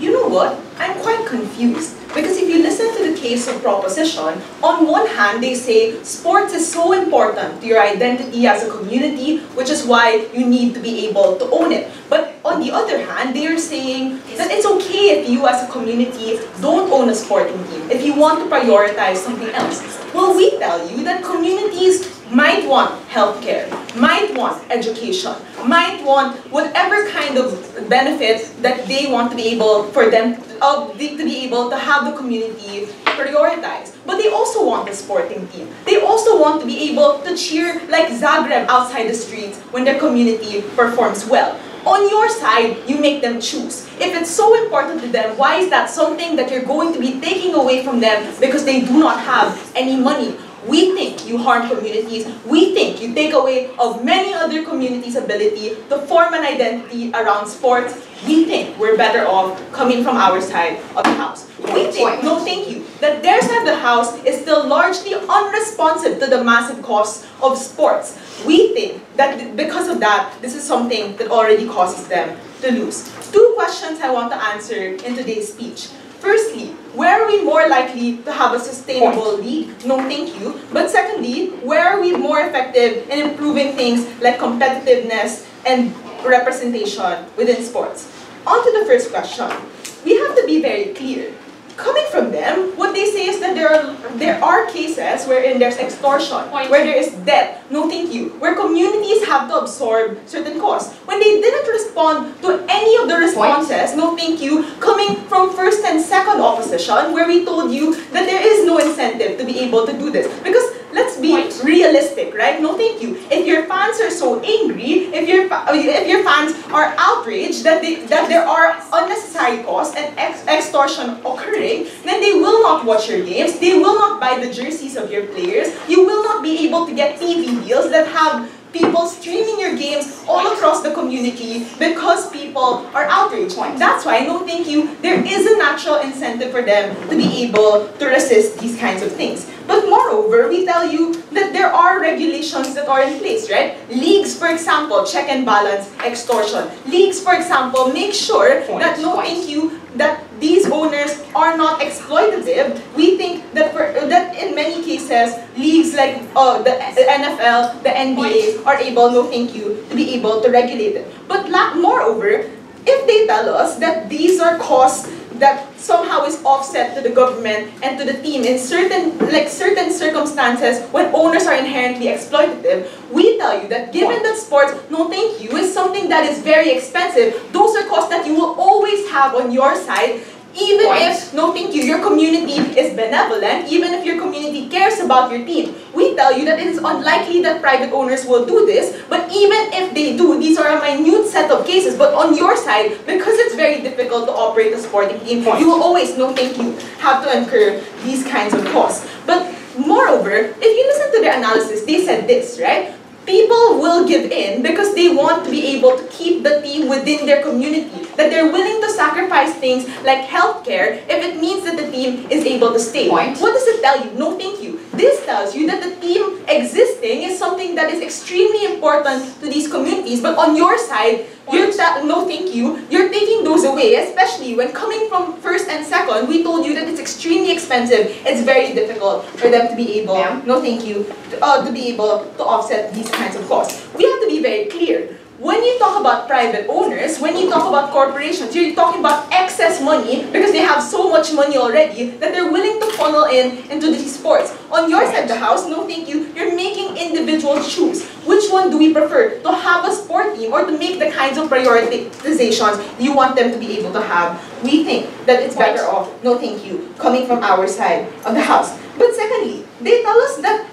You know what? I'm quite confused because if you listen to the case of proposition, on one hand they say sports is so important to your identity as a community, which is why you need to be able to own it. But on the other hand, they are saying that it's okay if you as a community don't own a sporting team, if you want to prioritize something else. Well, we tell you that communities might want healthcare, might want education, might want whatever kind of benefit that they want to be able for them to be able to have the community prioritize. But they also want a sporting team. They also want to be able to cheer like Zagreb outside the streets when their community performs well. On your side, you make them choose. If it's so important to them, why is that something that you're going to be taking away from them because they do not have any money? We think you harm communities. We think you take away of many other communities' ability to form an identity around sports. We think we're better off coming from our side of the house. We think, no thank you, that their side of the house is still largely unresponsive to the massive costs of sports. We think that because of that, this is something that already causes them to lose. Two questions I want to answer in today's speech. Firstly, where are we more likely to have a sustainable league? No, thank you. But secondly, where are we more effective in improving things like competitiveness and representation within sports? On to the first question. We have to be very clear. Coming from them, what they say is that there are cases wherein there's extortion, where there is debt, no thank you, where communities have to absorb certain costs. When they didn't respond to any of the responses, no thank you, coming from first and second opposition, where we told you that there is no incentive to be able to do this. Because let's be realistic, right? No thank you. If your fans are so angry, if your fans are outraged that there are unnecessary costs and extortion occurring, then they will not watch your games, they will not buy the jerseys of your players, you will not be able to get TV deals that have people streaming your games all across the community because people are outraged. That's why, no thank you, there is a natural incentive for them to be able to resist these kinds of things. But moreover, we tell you that there are regulations that are in place, right? Leagues, for example, check and balance extortion. Leagues, for example, make sure that, no thank you, that these owners are not exploitative. We think that that in many cases, leagues like the NFL, the NBA are able, no thank you, to be able to regulate it. But moreover, if they tell us that these are costs that somehow is offset to the government and to the team in certain circumstances when owners are inherently exploitative, we tell you that given that sports, no thank you, is something that is very expensive, those are costs that you will always have on your side. Even if, no thank you, your community is benevolent, even if your community cares about your team, we tell you that it is unlikely that private owners will do this, but even if they do, these are a minute set of cases, but on your side, because it's very difficult to operate a sporting team, you will always, no thank you, have to incur these kinds of costs. But moreover, if you listen to their analysis, they said this, right? People will give in because they want to be able to keep the team within their community. That they're willing to sacrifice things like healthcare if it means that the team is able to stay. What does it tell you? No thank you. This tells you that the team existing is something that is extremely important to these communities. But on your side, no thank you, you're taking those away, especially when coming from first and second, we told you that it's extremely expensive. It's very difficult for them to be able, no thank you, to be able to offset these kinds of costs. We have to be very clear. When you talk about private owners, when you talk about corporations, you're talking about excess money because they have so much money already that they're willing to funnel into these sports. On your side of the house, no thank you, you're making individuals choose. Which one do we prefer? To have a sport team or to make the kinds of prioritizations you want them to be able to have? We think that it's better off, no thank you, coming from our side of the house. But secondly, they tell us that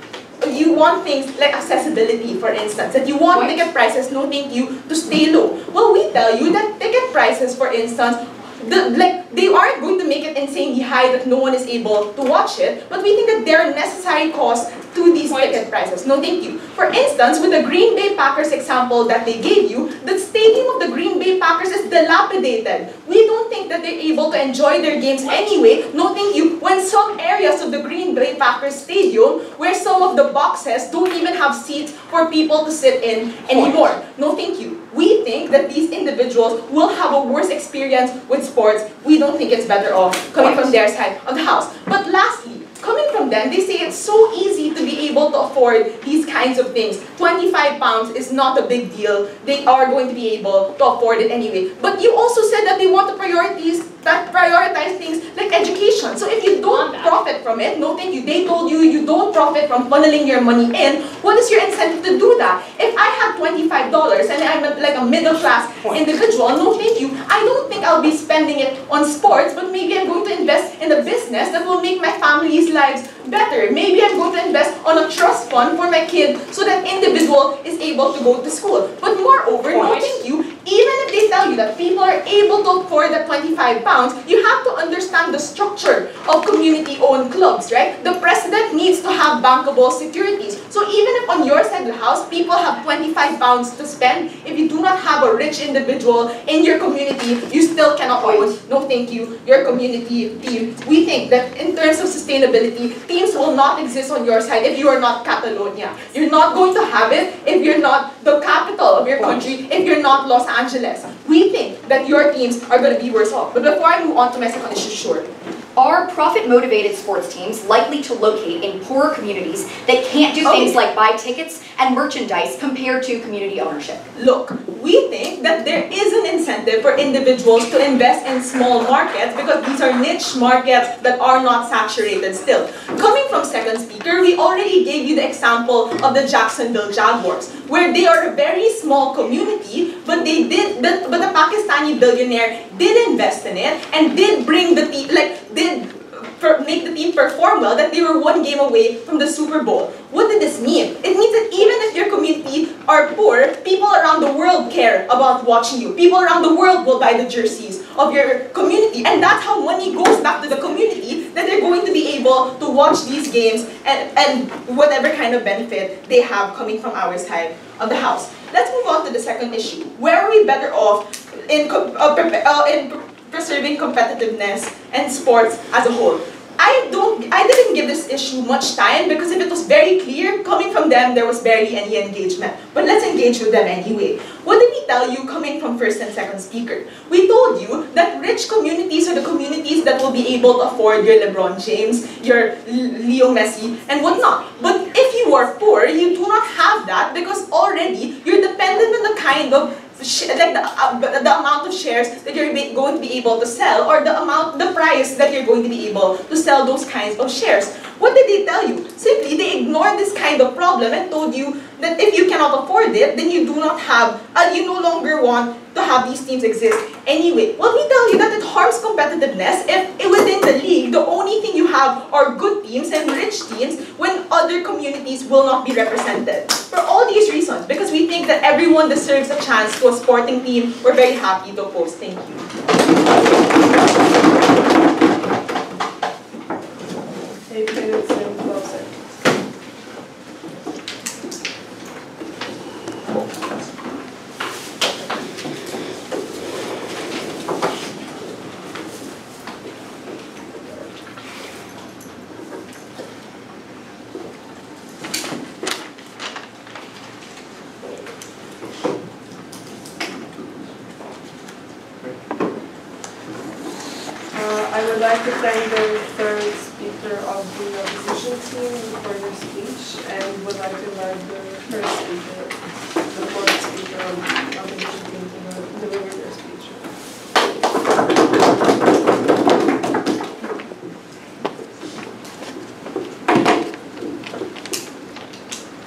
you want things like accessibility, for instance, that you want ticket prices, no thank you, to stay low. Well, we tell you that ticket prices, for instance, they aren't going to make it insanely high that no one is able to watch it, but we think that there are necessary costs to these ticket prices. No thank you. For instance, with the Green Bay Packers example that they gave you, the stadium of the Green Bay Packers is dilapidated. We don't think that they're able to enjoy their games anyway, no thank you, when some areas of the Green Bay Packers stadium, where some of the boxes don't even have seats for people to sit in anymore. No thank you. We think that these individuals will have a worse experience with sports. We don't think it's better off coming from their side of the house. But lastly, Coming from them, they say it's so easy to be able to afford these kinds of things. £25 is not a big deal. They are going to be able to afford it anyway. But you also said that they want to prioritize things like education. So if you don't profit from it, no thank you. They told you you don't profit from funneling your money in. What is your incentive to do that? If I have $25 and I'm like a middle class individual, no thank you. I don't think I'll be spending it on sports, but maybe I'm going to invest in a business that will make my family's lives better. Maybe I'm going to invest on a trust fund for my kid so that individual is able to go to school. But moreover, no thank you. Even if they tell you that people are able to afford that £25, you have to understand the structure of community-owned clubs, right? The president needs to have bankable securities. So even if on your side of the house, people have £25 to spend, if you do not have a rich individual in your community, you still cannot own, no thank you, your community team. We think that in terms of sustainability, teams will not exist on your side if you are not Catalonia. You're not going to have it if you're not the capital of your country, if you're not Los Angeles. We think that your teams are going to be worse off. But before I move on to my second issue, sure. Are profit-motivated sports teams likely to locate in poorer communities that can't do things like buy tickets and merchandise compared to community ownership? Look, we think that there is an incentive for individuals to invest in small markets because these are niche markets that are not saturated still. Coming from second speaker, we already gave you the example of the Jacksonville Jaguars, where they are a very small community, but the Pakistani billionaire did invest in it and did bring the team, make the team perform well, that they were one game away from the Super Bowl. What did this mean? It means that even if your community are poor, people around the world care about watching you. People around the world will buy the jerseys of your community. And that's how money goes back to the community, that they're going to be able to watch these games and whatever kind of benefit they have coming from our side of the house. Let's move on to the second issue. Where are we better off in preserving competitiveness and sports as a whole? I didn't give this issue much time because if it was very clear, coming from them, there was barely any engagement. But let's engage with them anyway. What did we tell you coming from first and second speaker? We told you that rich communities are the communities that will be able to afford your LeBron James, your Leo Messi, and whatnot. But if you are poor, you do not have that because already you're dependent on the kind of the amount of shares that you're going to be able to sell, or the price that you're going to be able to sell those kinds of shares. What did they tell you? Simply, they ignored this kind of problem and told you that if you cannot afford it, then you do not have, you no longer want to have these teams exist anyway. Well, we tell you that it harms competitiveness if within the league, the only thing you have are good teams and rich teams when other communities will not be represented. For all these reasons, because we think that everyone deserves a chance to a sporting team, we're very happy to oppose. Thank you. 8 minutes and 12 seconds. I would like to thank the third speaker of the opposition team for their speech, and would like to invite the first speaker, the fourth speaker of the opposition team to deliver their speech.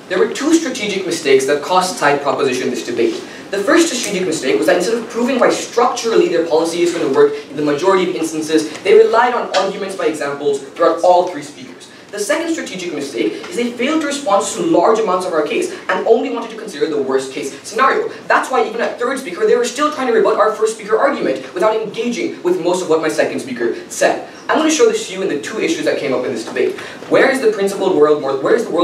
There were two strategic mistakes that cost side proposition this debate. The first strategic mistake was that instead of proving why structurally their policy is going to work in the majority of instances, they relied on arguments by examples throughout all three speakers. The second strategic mistake is they failed to respond to large amounts of our case and only wanted to consider the worst case scenario. That's why even at third speaker, they were still trying to rebut our first speaker argument without engaging with most of what my second speaker said. I'm going to show this to you in the two issues that came up in this debate. Where is the world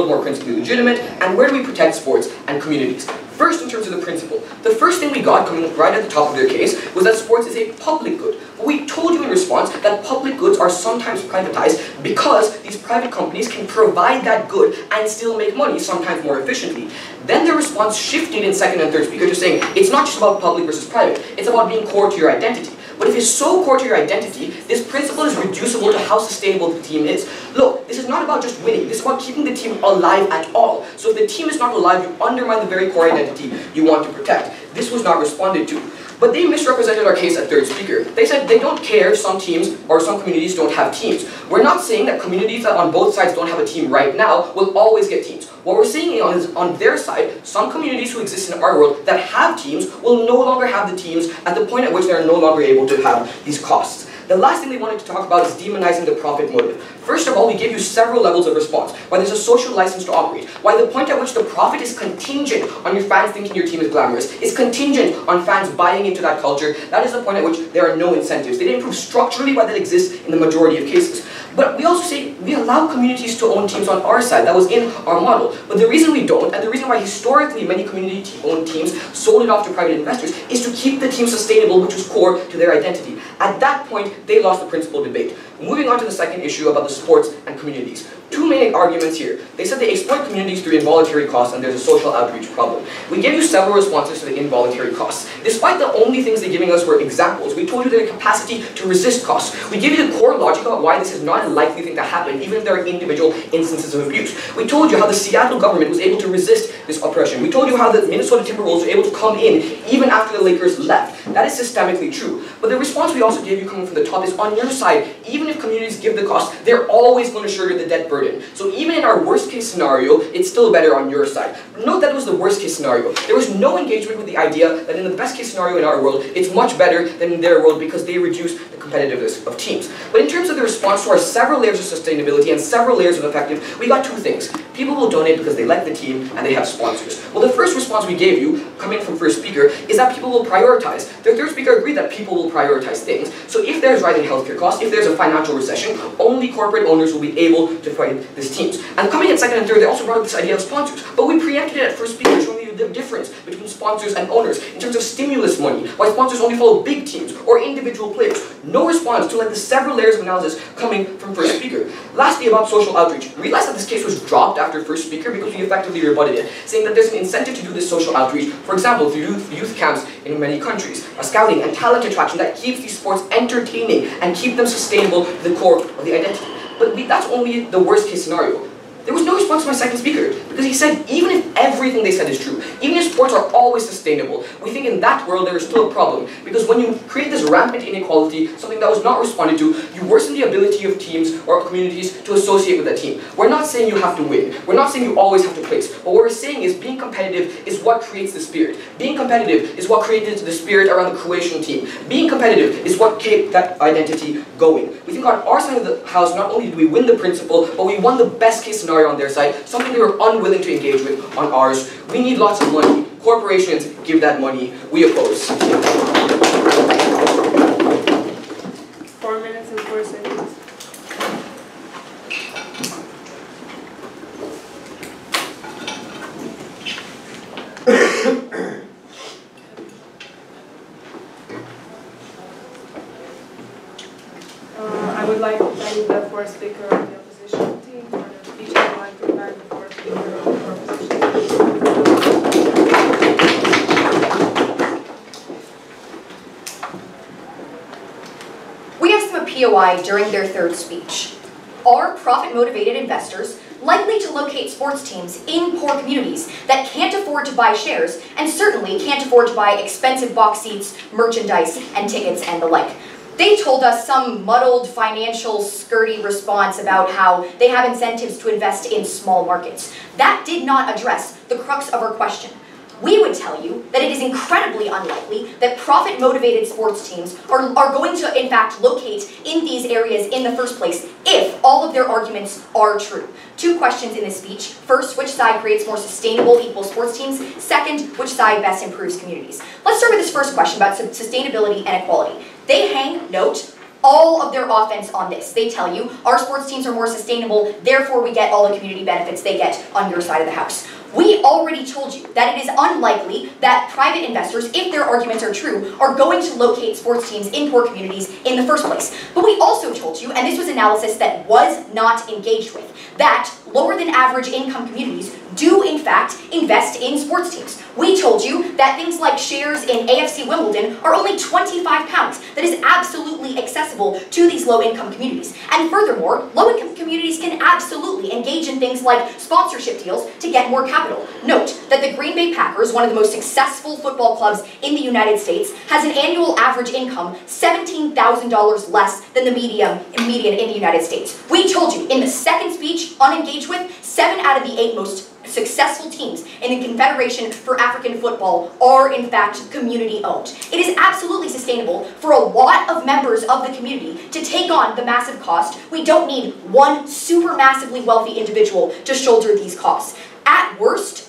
more principally legitimate, and where do we protect sports and communities? First, in terms of the principle, the first thing we got coming right at the top of their case was that sports is a public good. But we told you in response that public goods are sometimes privatized because these private companies can provide that good and still make money, sometimes more efficiently. Then their response shifted in second and third speaker to saying it's not just about public versus private, it's about being core to your identity. But if it's so core to your identity, this principle is reducible to how sustainable the team is. Look, this is not about just winning, this is about keeping the team alive at all. So if the team is not alive, you undermine the very core identity you want to protect. This was not responded to. But they misrepresented our case at third speaker. They said they don't care if some teams or some communities don't have teams. We're not saying that communities that on both sides don't have a team right now will always get teams. What we're saying is on their side, some communities who exist in our world that have teams will no longer have the teams at the point at which they are no longer able to have these costs. The last thing they wanted to talk about is demonizing the profit motive. First of all, we gave you several levels of response. Why there's a social license to operate. Why the point at which the profit is contingent on your fans thinking your team is glamorous. Is contingent on fans buying into that culture. That is the point at which there are no incentives. They didn't prove structurally why that exists in the majority of cases. But we also say we allow communities to own teams on our side. That was in our model. But the reason we don't, and the reason why historically many community-owned teams sold it off to private investors, is to keep the team sustainable, which was core to their identity. At that point, they lost the principal debate. Moving on to the second issue about the sports and communities. Two main arguments here. They said they exploit communities through involuntary costs and there's a social outreach problem. We gave you several responses to the involuntary costs. Despite the only things they're giving us were examples, we told you their capacity to resist costs. We gave you the core logic about why this is not a likely thing to happen, even if there are individual instances of abuse. We told you how the Seattle government was able to resist this oppression. We told you how the Minnesota Timberwolves were able to come in even after the Lakers left. That is systemically true. But the response we also gave you coming from the top is on your side, even if communities give the cost, they're always going to shoulder the debt burden. So even in our worst case scenario, it's still better on your side. Note that it was the worst case scenario. There was no engagement with the idea that in the best case scenario in our world, it's much better than in their world because they reduce the competitiveness of teams. But in terms of the response to our several layers of sustainability and several layers of effective, we got two things. People will donate because they like the team and they have sponsors. Well, the first response we gave you, coming from first speaker, is that people will prioritize. The third speaker agreed that people will prioritize things. So if there's rising healthcare costs, if there's a financial recession, only corporate owners will be able to fight these teams. And coming in second and third, they also brought up this idea of sponsors. But we preempted it at first speaker, showing you the difference between sponsors and owners in terms of stimulus money, why sponsors only follow big teams or individual players. No response to like the several layers of analysis coming from first speaker. Lastly, about social outreach. Realize that this case was dropped after first speaker because we effectively rebutted it, saying that there's an incentive to do this social outreach, for example, through youth camps in many countries, a scouting and talent attraction that keeps these sports entertaining and keep them sustainable to the core of the identity. But that's only the worst case scenario. There was no response to my second speaker, because he said even if everything they said is true, even if sports are always sustainable, we think in that world there is still a problem, because when you create this rampant inequality, something that was not responded to, you worsen the ability of teams or communities to associate with that team. We're not saying you have to win, we're not saying you always have to place, but what we're saying is being competitive is what creates the spirit. Being competitive is what created the spirit around the Croatian team. Being competitive is what kept that identity going. We think on our side of the house, not only did we win the principle, but we won the best case scenario on their side, something they were unwilling to engage with on ours. We need lots of money. Corporations give that money. We oppose. 4 minutes and 4 seconds. I would like to thank the fourth speaker of the opposition team for their speech. I would like to thank the fourth speaker of the opposition team. We asked them a POI during their third speech. Are profit-motivated investors likely to locate sports teams in poor communities that can't afford to buy shares and certainly can't afford to buy expensive box seats, merchandise, and tickets and the like? They told us some muddled financial skirty response about how they have incentives to invest in small markets. That did not address the crux of our question. We would tell you that it is incredibly unlikely that profit-motivated sports teams are going to, in fact, locate in these areas in the first place if all of their arguments are true. Two questions in this speech. First, which side creates more sustainable, equal sports teams? Second, which side best improves communities? Let's start with this first question about sustainability and equality. They hang, note, all of their offense on this. They tell you, our sports teams are more sustainable, therefore we get all the community benefits they get on your side of the house. We already told you that it is unlikely that private investors, if their arguments are true, are going to locate sports teams in poor communities in the first place. But we also told you, and this was analysis that was not engaged with, that lower than average income communities do in fact invest in sports teams. We told you that things like shares in AFC Wimbledon are only £25. That is absolutely accessible to these low-income communities. And furthermore, low-income communities can absolutely engage in things like sponsorship deals to get more capital. Note that the Green Bay Packers, one of the most successful football clubs in the United States, has an annual average income $17,000 less than the median in the United States. We told you in the second speech, unengaged with, 7 out of the 8 most successful teams in the Confederation for African Football are in fact community owned. It is absolutely sustainable for a lot of members of the community to take on the massive cost. We don't need one super massively wealthy individual to shoulder these costs. At worst,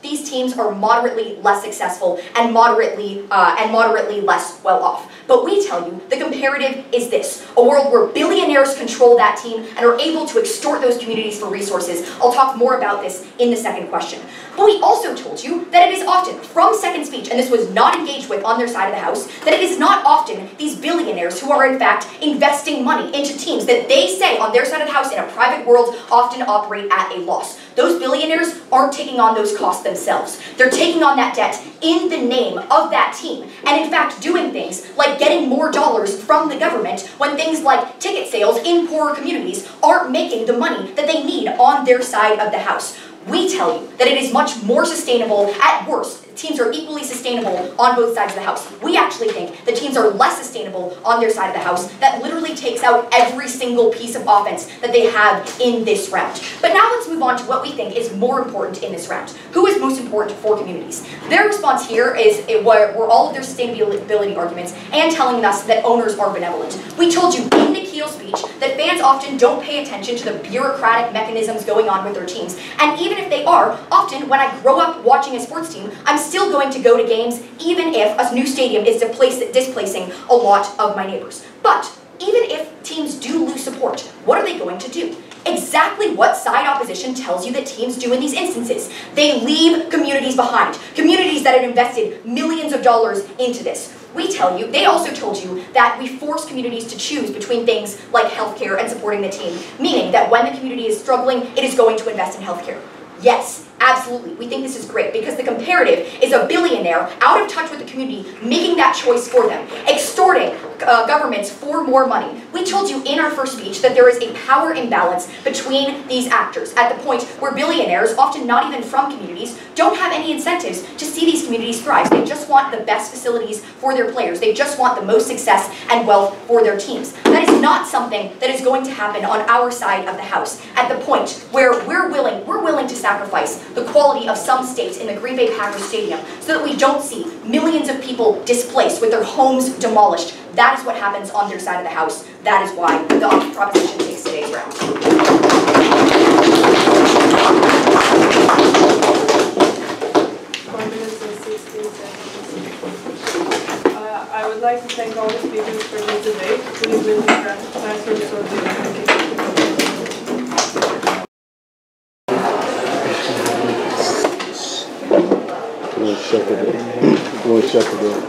these teams are moderately less successful and moderately less well off. But we tell you, the comparative is this: a world where billionaires control that team and are able to extort those communities for resources. I'll talk more about this in the second question. But we also told you that it is often, from second speech, and this was not engaged with on their side of the house, that it is not often these billionaires who are in fact investing money into teams that they say on their side of the house in a private world often operate at a loss. Those billionaires aren't taking on those costs themselves. They're taking on that debt in the name of that team, and in fact doing things like getting more dollars from the government when things like ticket sales in poorer communities aren't making the money that they need on their side of the house. We tell you that it is much more sustainable. At worst, teams are equally sustainable on both sides of the house. We actually think the teams are less sustainable on their side of the house. That literally takes out every single piece of offense that they have in this round. But now let's move on to what we think is more important in this round. Who is most important for communities? Their response here were all of their sustainability arguments and telling us that owners are benevolent. We told you in the Keel speech that fans often don't pay attention to the bureaucratic mechanisms going on with their teams. And even if they are, often when I grow up watching a sports team, I'm still going to go to games even if a new stadium is displacing a lot of my neighbors. But even if teams do lose support, what are they going to do? Exactly what side opposition tells you that teams do in these instances. They leave communities behind, communities that have invested millions of dollars into this. We tell you, they also told you that we force communities to choose between things like healthcare and supporting the team, meaning that when the community is struggling, it is going to invest in healthcare. Yes, absolutely, we think this is great because the comparative is a billionaire out of touch with the community making that choice for them, extorting governments for more money. We told you in our first speech that there is a power imbalance between these actors at the point where billionaires, often not even from communities, don't have any incentives to see these communities thrive. They just want the best facilities for their players. They just want the most success and wealth for their teams. That is not something that is going to happen on our side of the house at the point where we're willing to sacrifice the quality of some states in the Green Bay Packers Stadium so that we don't see millions of people displaced with their homes demolished. That is what happens on their side of the house. That is why the proposition takes today's round. 4 minutes and 16 seconds. I would like to thank all the speakers for this debate. Please leave the classroom so they can. We'll shut the door.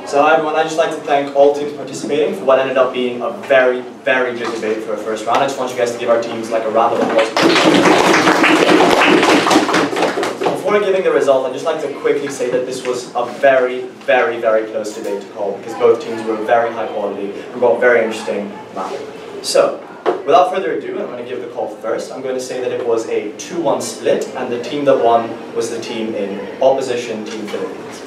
So everyone, I'd just like to thank all teams participating for what ended up being a very, very good debate for a first round. I just want you guys to give our teams like a round of applause. Before giving the result, I'd just like to quickly say that this was a very, very, very close debate to call because both teams were very high quality and brought very interesting matter. So, without further ado, I'm going to give the call first. I'm going to say that it was a 2-1 split, and the team that won was the team in opposition, Team Philippines.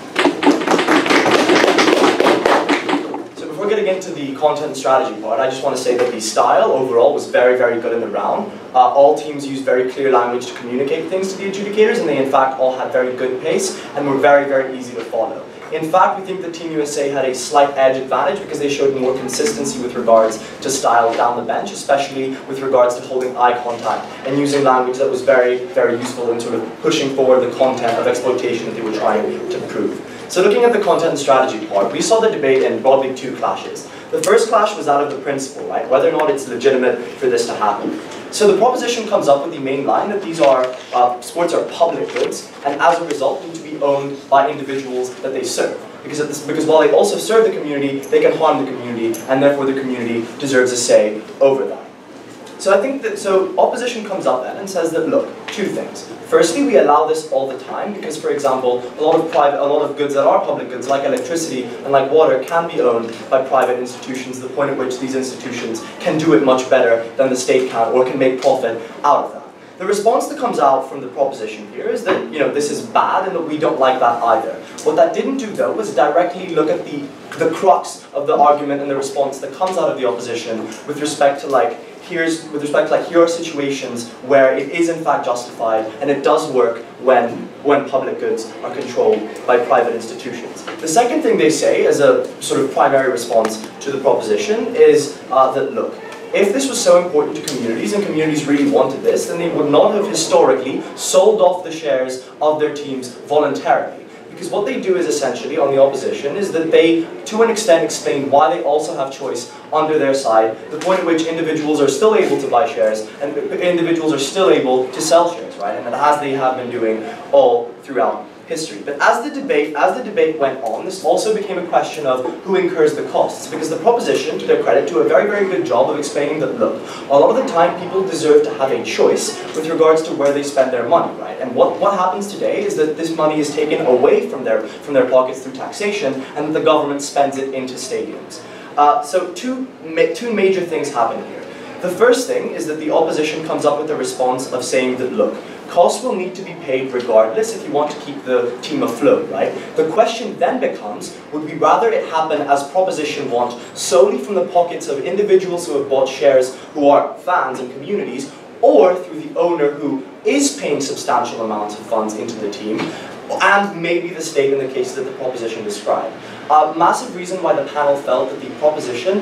So before getting into the content and strategy part, I just want to say that the style overall was very, very good in the round. All teams used very clear language to communicate things to the adjudicators, and they in fact all had very good pace and were very, very easy to follow. In fact, we think that Team USA had a slight edge advantage because they showed more consistency with regards to style down the bench, especially with regards to holding eye contact and using language that was very, very useful in sort of pushing forward the content of exploitation that they were trying to prove. So looking at the content and strategy part, we saw the debate in broadly 2 clashes. The first clash was that of the principle, right? Whether or not it's legitimate for this to happen. So the proposition comes up with the main line that these are, sports are public goods, and as a result need to be owned by individuals that they serve. Because while they also serve the community, they can harm the community, and therefore the community deserves a say over that. So I think that, opposition comes up then and says that, look, two things. Firstly, we allow this all the time because, for example, a lot of goods that are public goods, like electricity and like water, can be owned by private institutions, the point at which these institutions can do it much better than the state can, or can make profit out of that. The response that comes out from the proposition here is that, this is bad and that we don't like that either. What that didn't do, though, was directly look at the crux of the argument and the response that comes out of the opposition with respect to, here are situations where it is in fact justified and it does work when public goods are controlled by private institutions. The second thing they say as a sort of primary response to the proposition is that, look, if this was so important to communities and communities really wanted this, then they would not have historically sold off the shares of their teams voluntarily. Because what they do is essentially, on the opposition, is that they, to an extent, explain why they also have choice under their side, the point at which individuals are still able to buy shares and individuals are still able to sell shares, right? And as they have been doing all throughout history. But as the debate went on, this also became a question of who incurs the costs, because the proposition, to their credit, do a very, very good job of explaining that, look, a lot of the time people deserve to have a choice with regards to where they spend their money, right? And what happens today is that this money is taken away from their pockets through taxation, and the government spends it into stadiums. So two major things happen here. The first thing is that the opposition comes up with a response of saying that, look, costs will need to be paid regardless if you want to keep the team afloat, right? The question then becomes, would we rather it happen as proposition want, solely from the pockets of individuals who have bought shares who are fans and communities, or through the owner who is paying substantial amounts of funds into the team, and maybe the state in the case that the proposition described. A massive reason why the panel felt that the proposition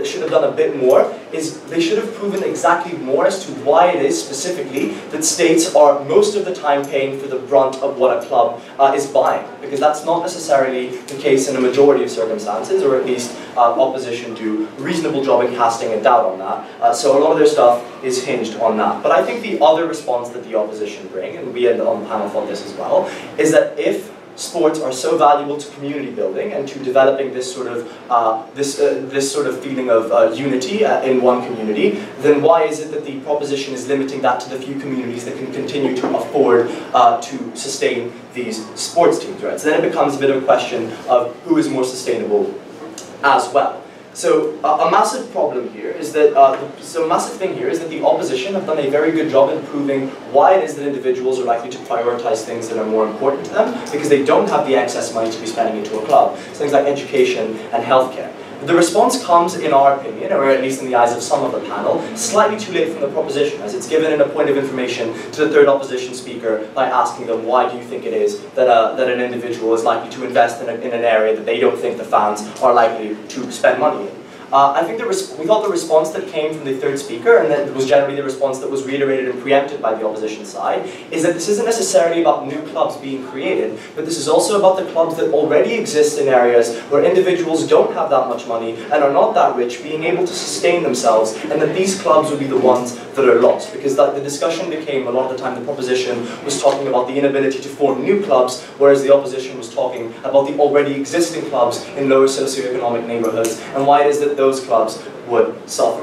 should have done a bit more is they should have proven exactly more as to why it is specifically that states are most of the time paying for the brunt of what a club is buying, because that's not necessarily the case in a majority of circumstances, or at least opposition do a reasonable job in casting a doubt on that. So a lot of their stuff is hinged on that. But I think the other response that the opposition bring, and we on the panel thought this as well, is that if sports are so valuable to community building and to developing this sort of this sort of feeling of unity in one community, then why is it that the proposition is limiting that to the few communities that can continue to afford to sustain these sports teams, right? So then it becomes a bit of a question of who is more sustainable as well. So a massive problem here is that, a massive thing here is that the opposition have done a very good job in proving why it is that individuals are likely to prioritize things that are more important to them, because they don't have the excess money to be spending into a club. So things like education and healthcare. The response comes, in our opinion, or at least in the eyes of some of the panel, slightly too late from the proposition, as it's given in a point of information to the third opposition speaker by asking them, why do you think it is that an individual is likely to invest in an area that they don't think the fans are likely to spend money in? I think we thought the response that came from the third speaker, and that was generally the response that was reiterated and preempted by the opposition side, is that this isn't necessarily about new clubs being created, but this is also about the clubs that already exist in areas where individuals don't have that much money and are not that rich, being able to sustain themselves, and that these clubs will be the ones that are lost. Because the discussion became, a lot of the time, the proposition was talking about the inability to form new clubs, whereas the opposition was talking about the already existing clubs in lower socioeconomic neighborhoods, and why it is that those clubs would suffer.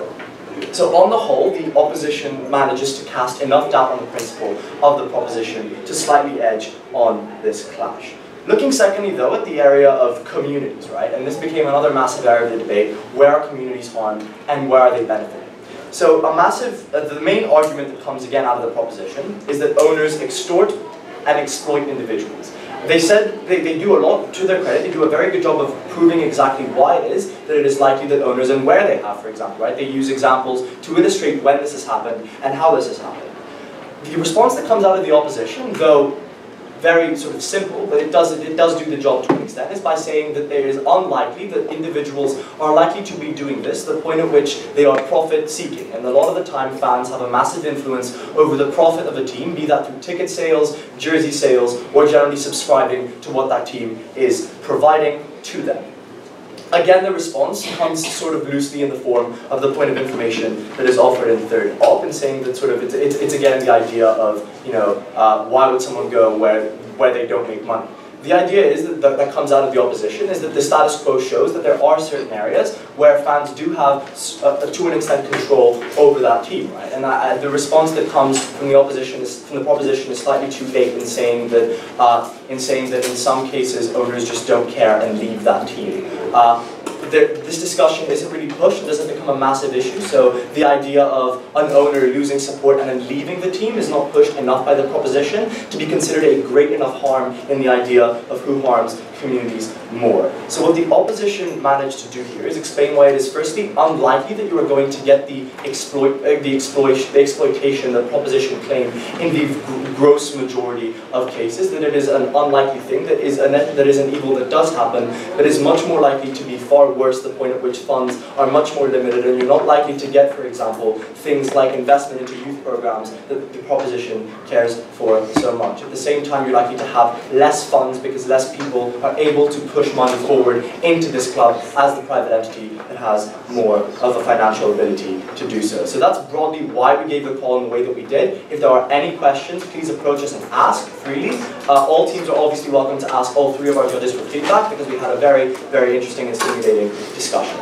So on the whole, the opposition manages to cast enough doubt on the principle of the proposition to slightly edge on this clash. Looking secondly, though, at the area of communities, right? And this became another massive area of the debate. Where are communities harmed and where are they benefiting? So the main argument that comes again out of the proposition is that owners extort and exploit individuals. They said they do a lot, to their credit, they do a very good job of proving exactly why it is that it is likely that owners, and where they have, for example, right? They use examples to illustrate when this has happened and how this has happened. The response that comes out of the opposition, though very sort of simple, but it does do the job to an extent, is by saying that it is unlikely that individuals are likely to be doing this, the point at which they are profit-seeking. And a lot of the time, fans have a massive influence over the profit of a team, be that through ticket sales, jersey sales, or generally subscribing to what that team is providing to them. Again, the response comes sort of loosely in the form of the point of information that is offered in third op, and saying that sort of it's again the idea of, you know, why would someone go where they don't make money? The idea is that comes out of the opposition is that the status quo shows that there are certain areas where fans do have, to an extent, control over that team, right? And the response that comes from the opposition from the proposition is slightly too late in saying that in some cases owners just don't care and leave that team. This discussion isn't really pushed, it doesn't become a massive issue, so the idea of an owner losing support and then leaving the team is not pushed enough by the proposition to be considered a great enough harm in the idea of who harms communities more. So what the opposition managed to do here is explain why it is firstly unlikely that you are going to get the exploitation that proposition claim in the gross majority of cases, that it is an unlikely thing, that is an evil that does happen, that is much more likely to be far worse, the point at which funds are much more limited, and you're not likely to get, for example, things like investment into youth programs that the proposition cares for so much. At the same time, you're likely to have less funds because less people are able to push money forward into this club as the private entity that has more of a financial ability to do so. So that's broadly why we gave the call in the way that we did. If there are any questions, please approach us and ask freely. All teams are obviously welcome to ask all three of our judges for feedback because we had a very, very interesting and stimulating discussion.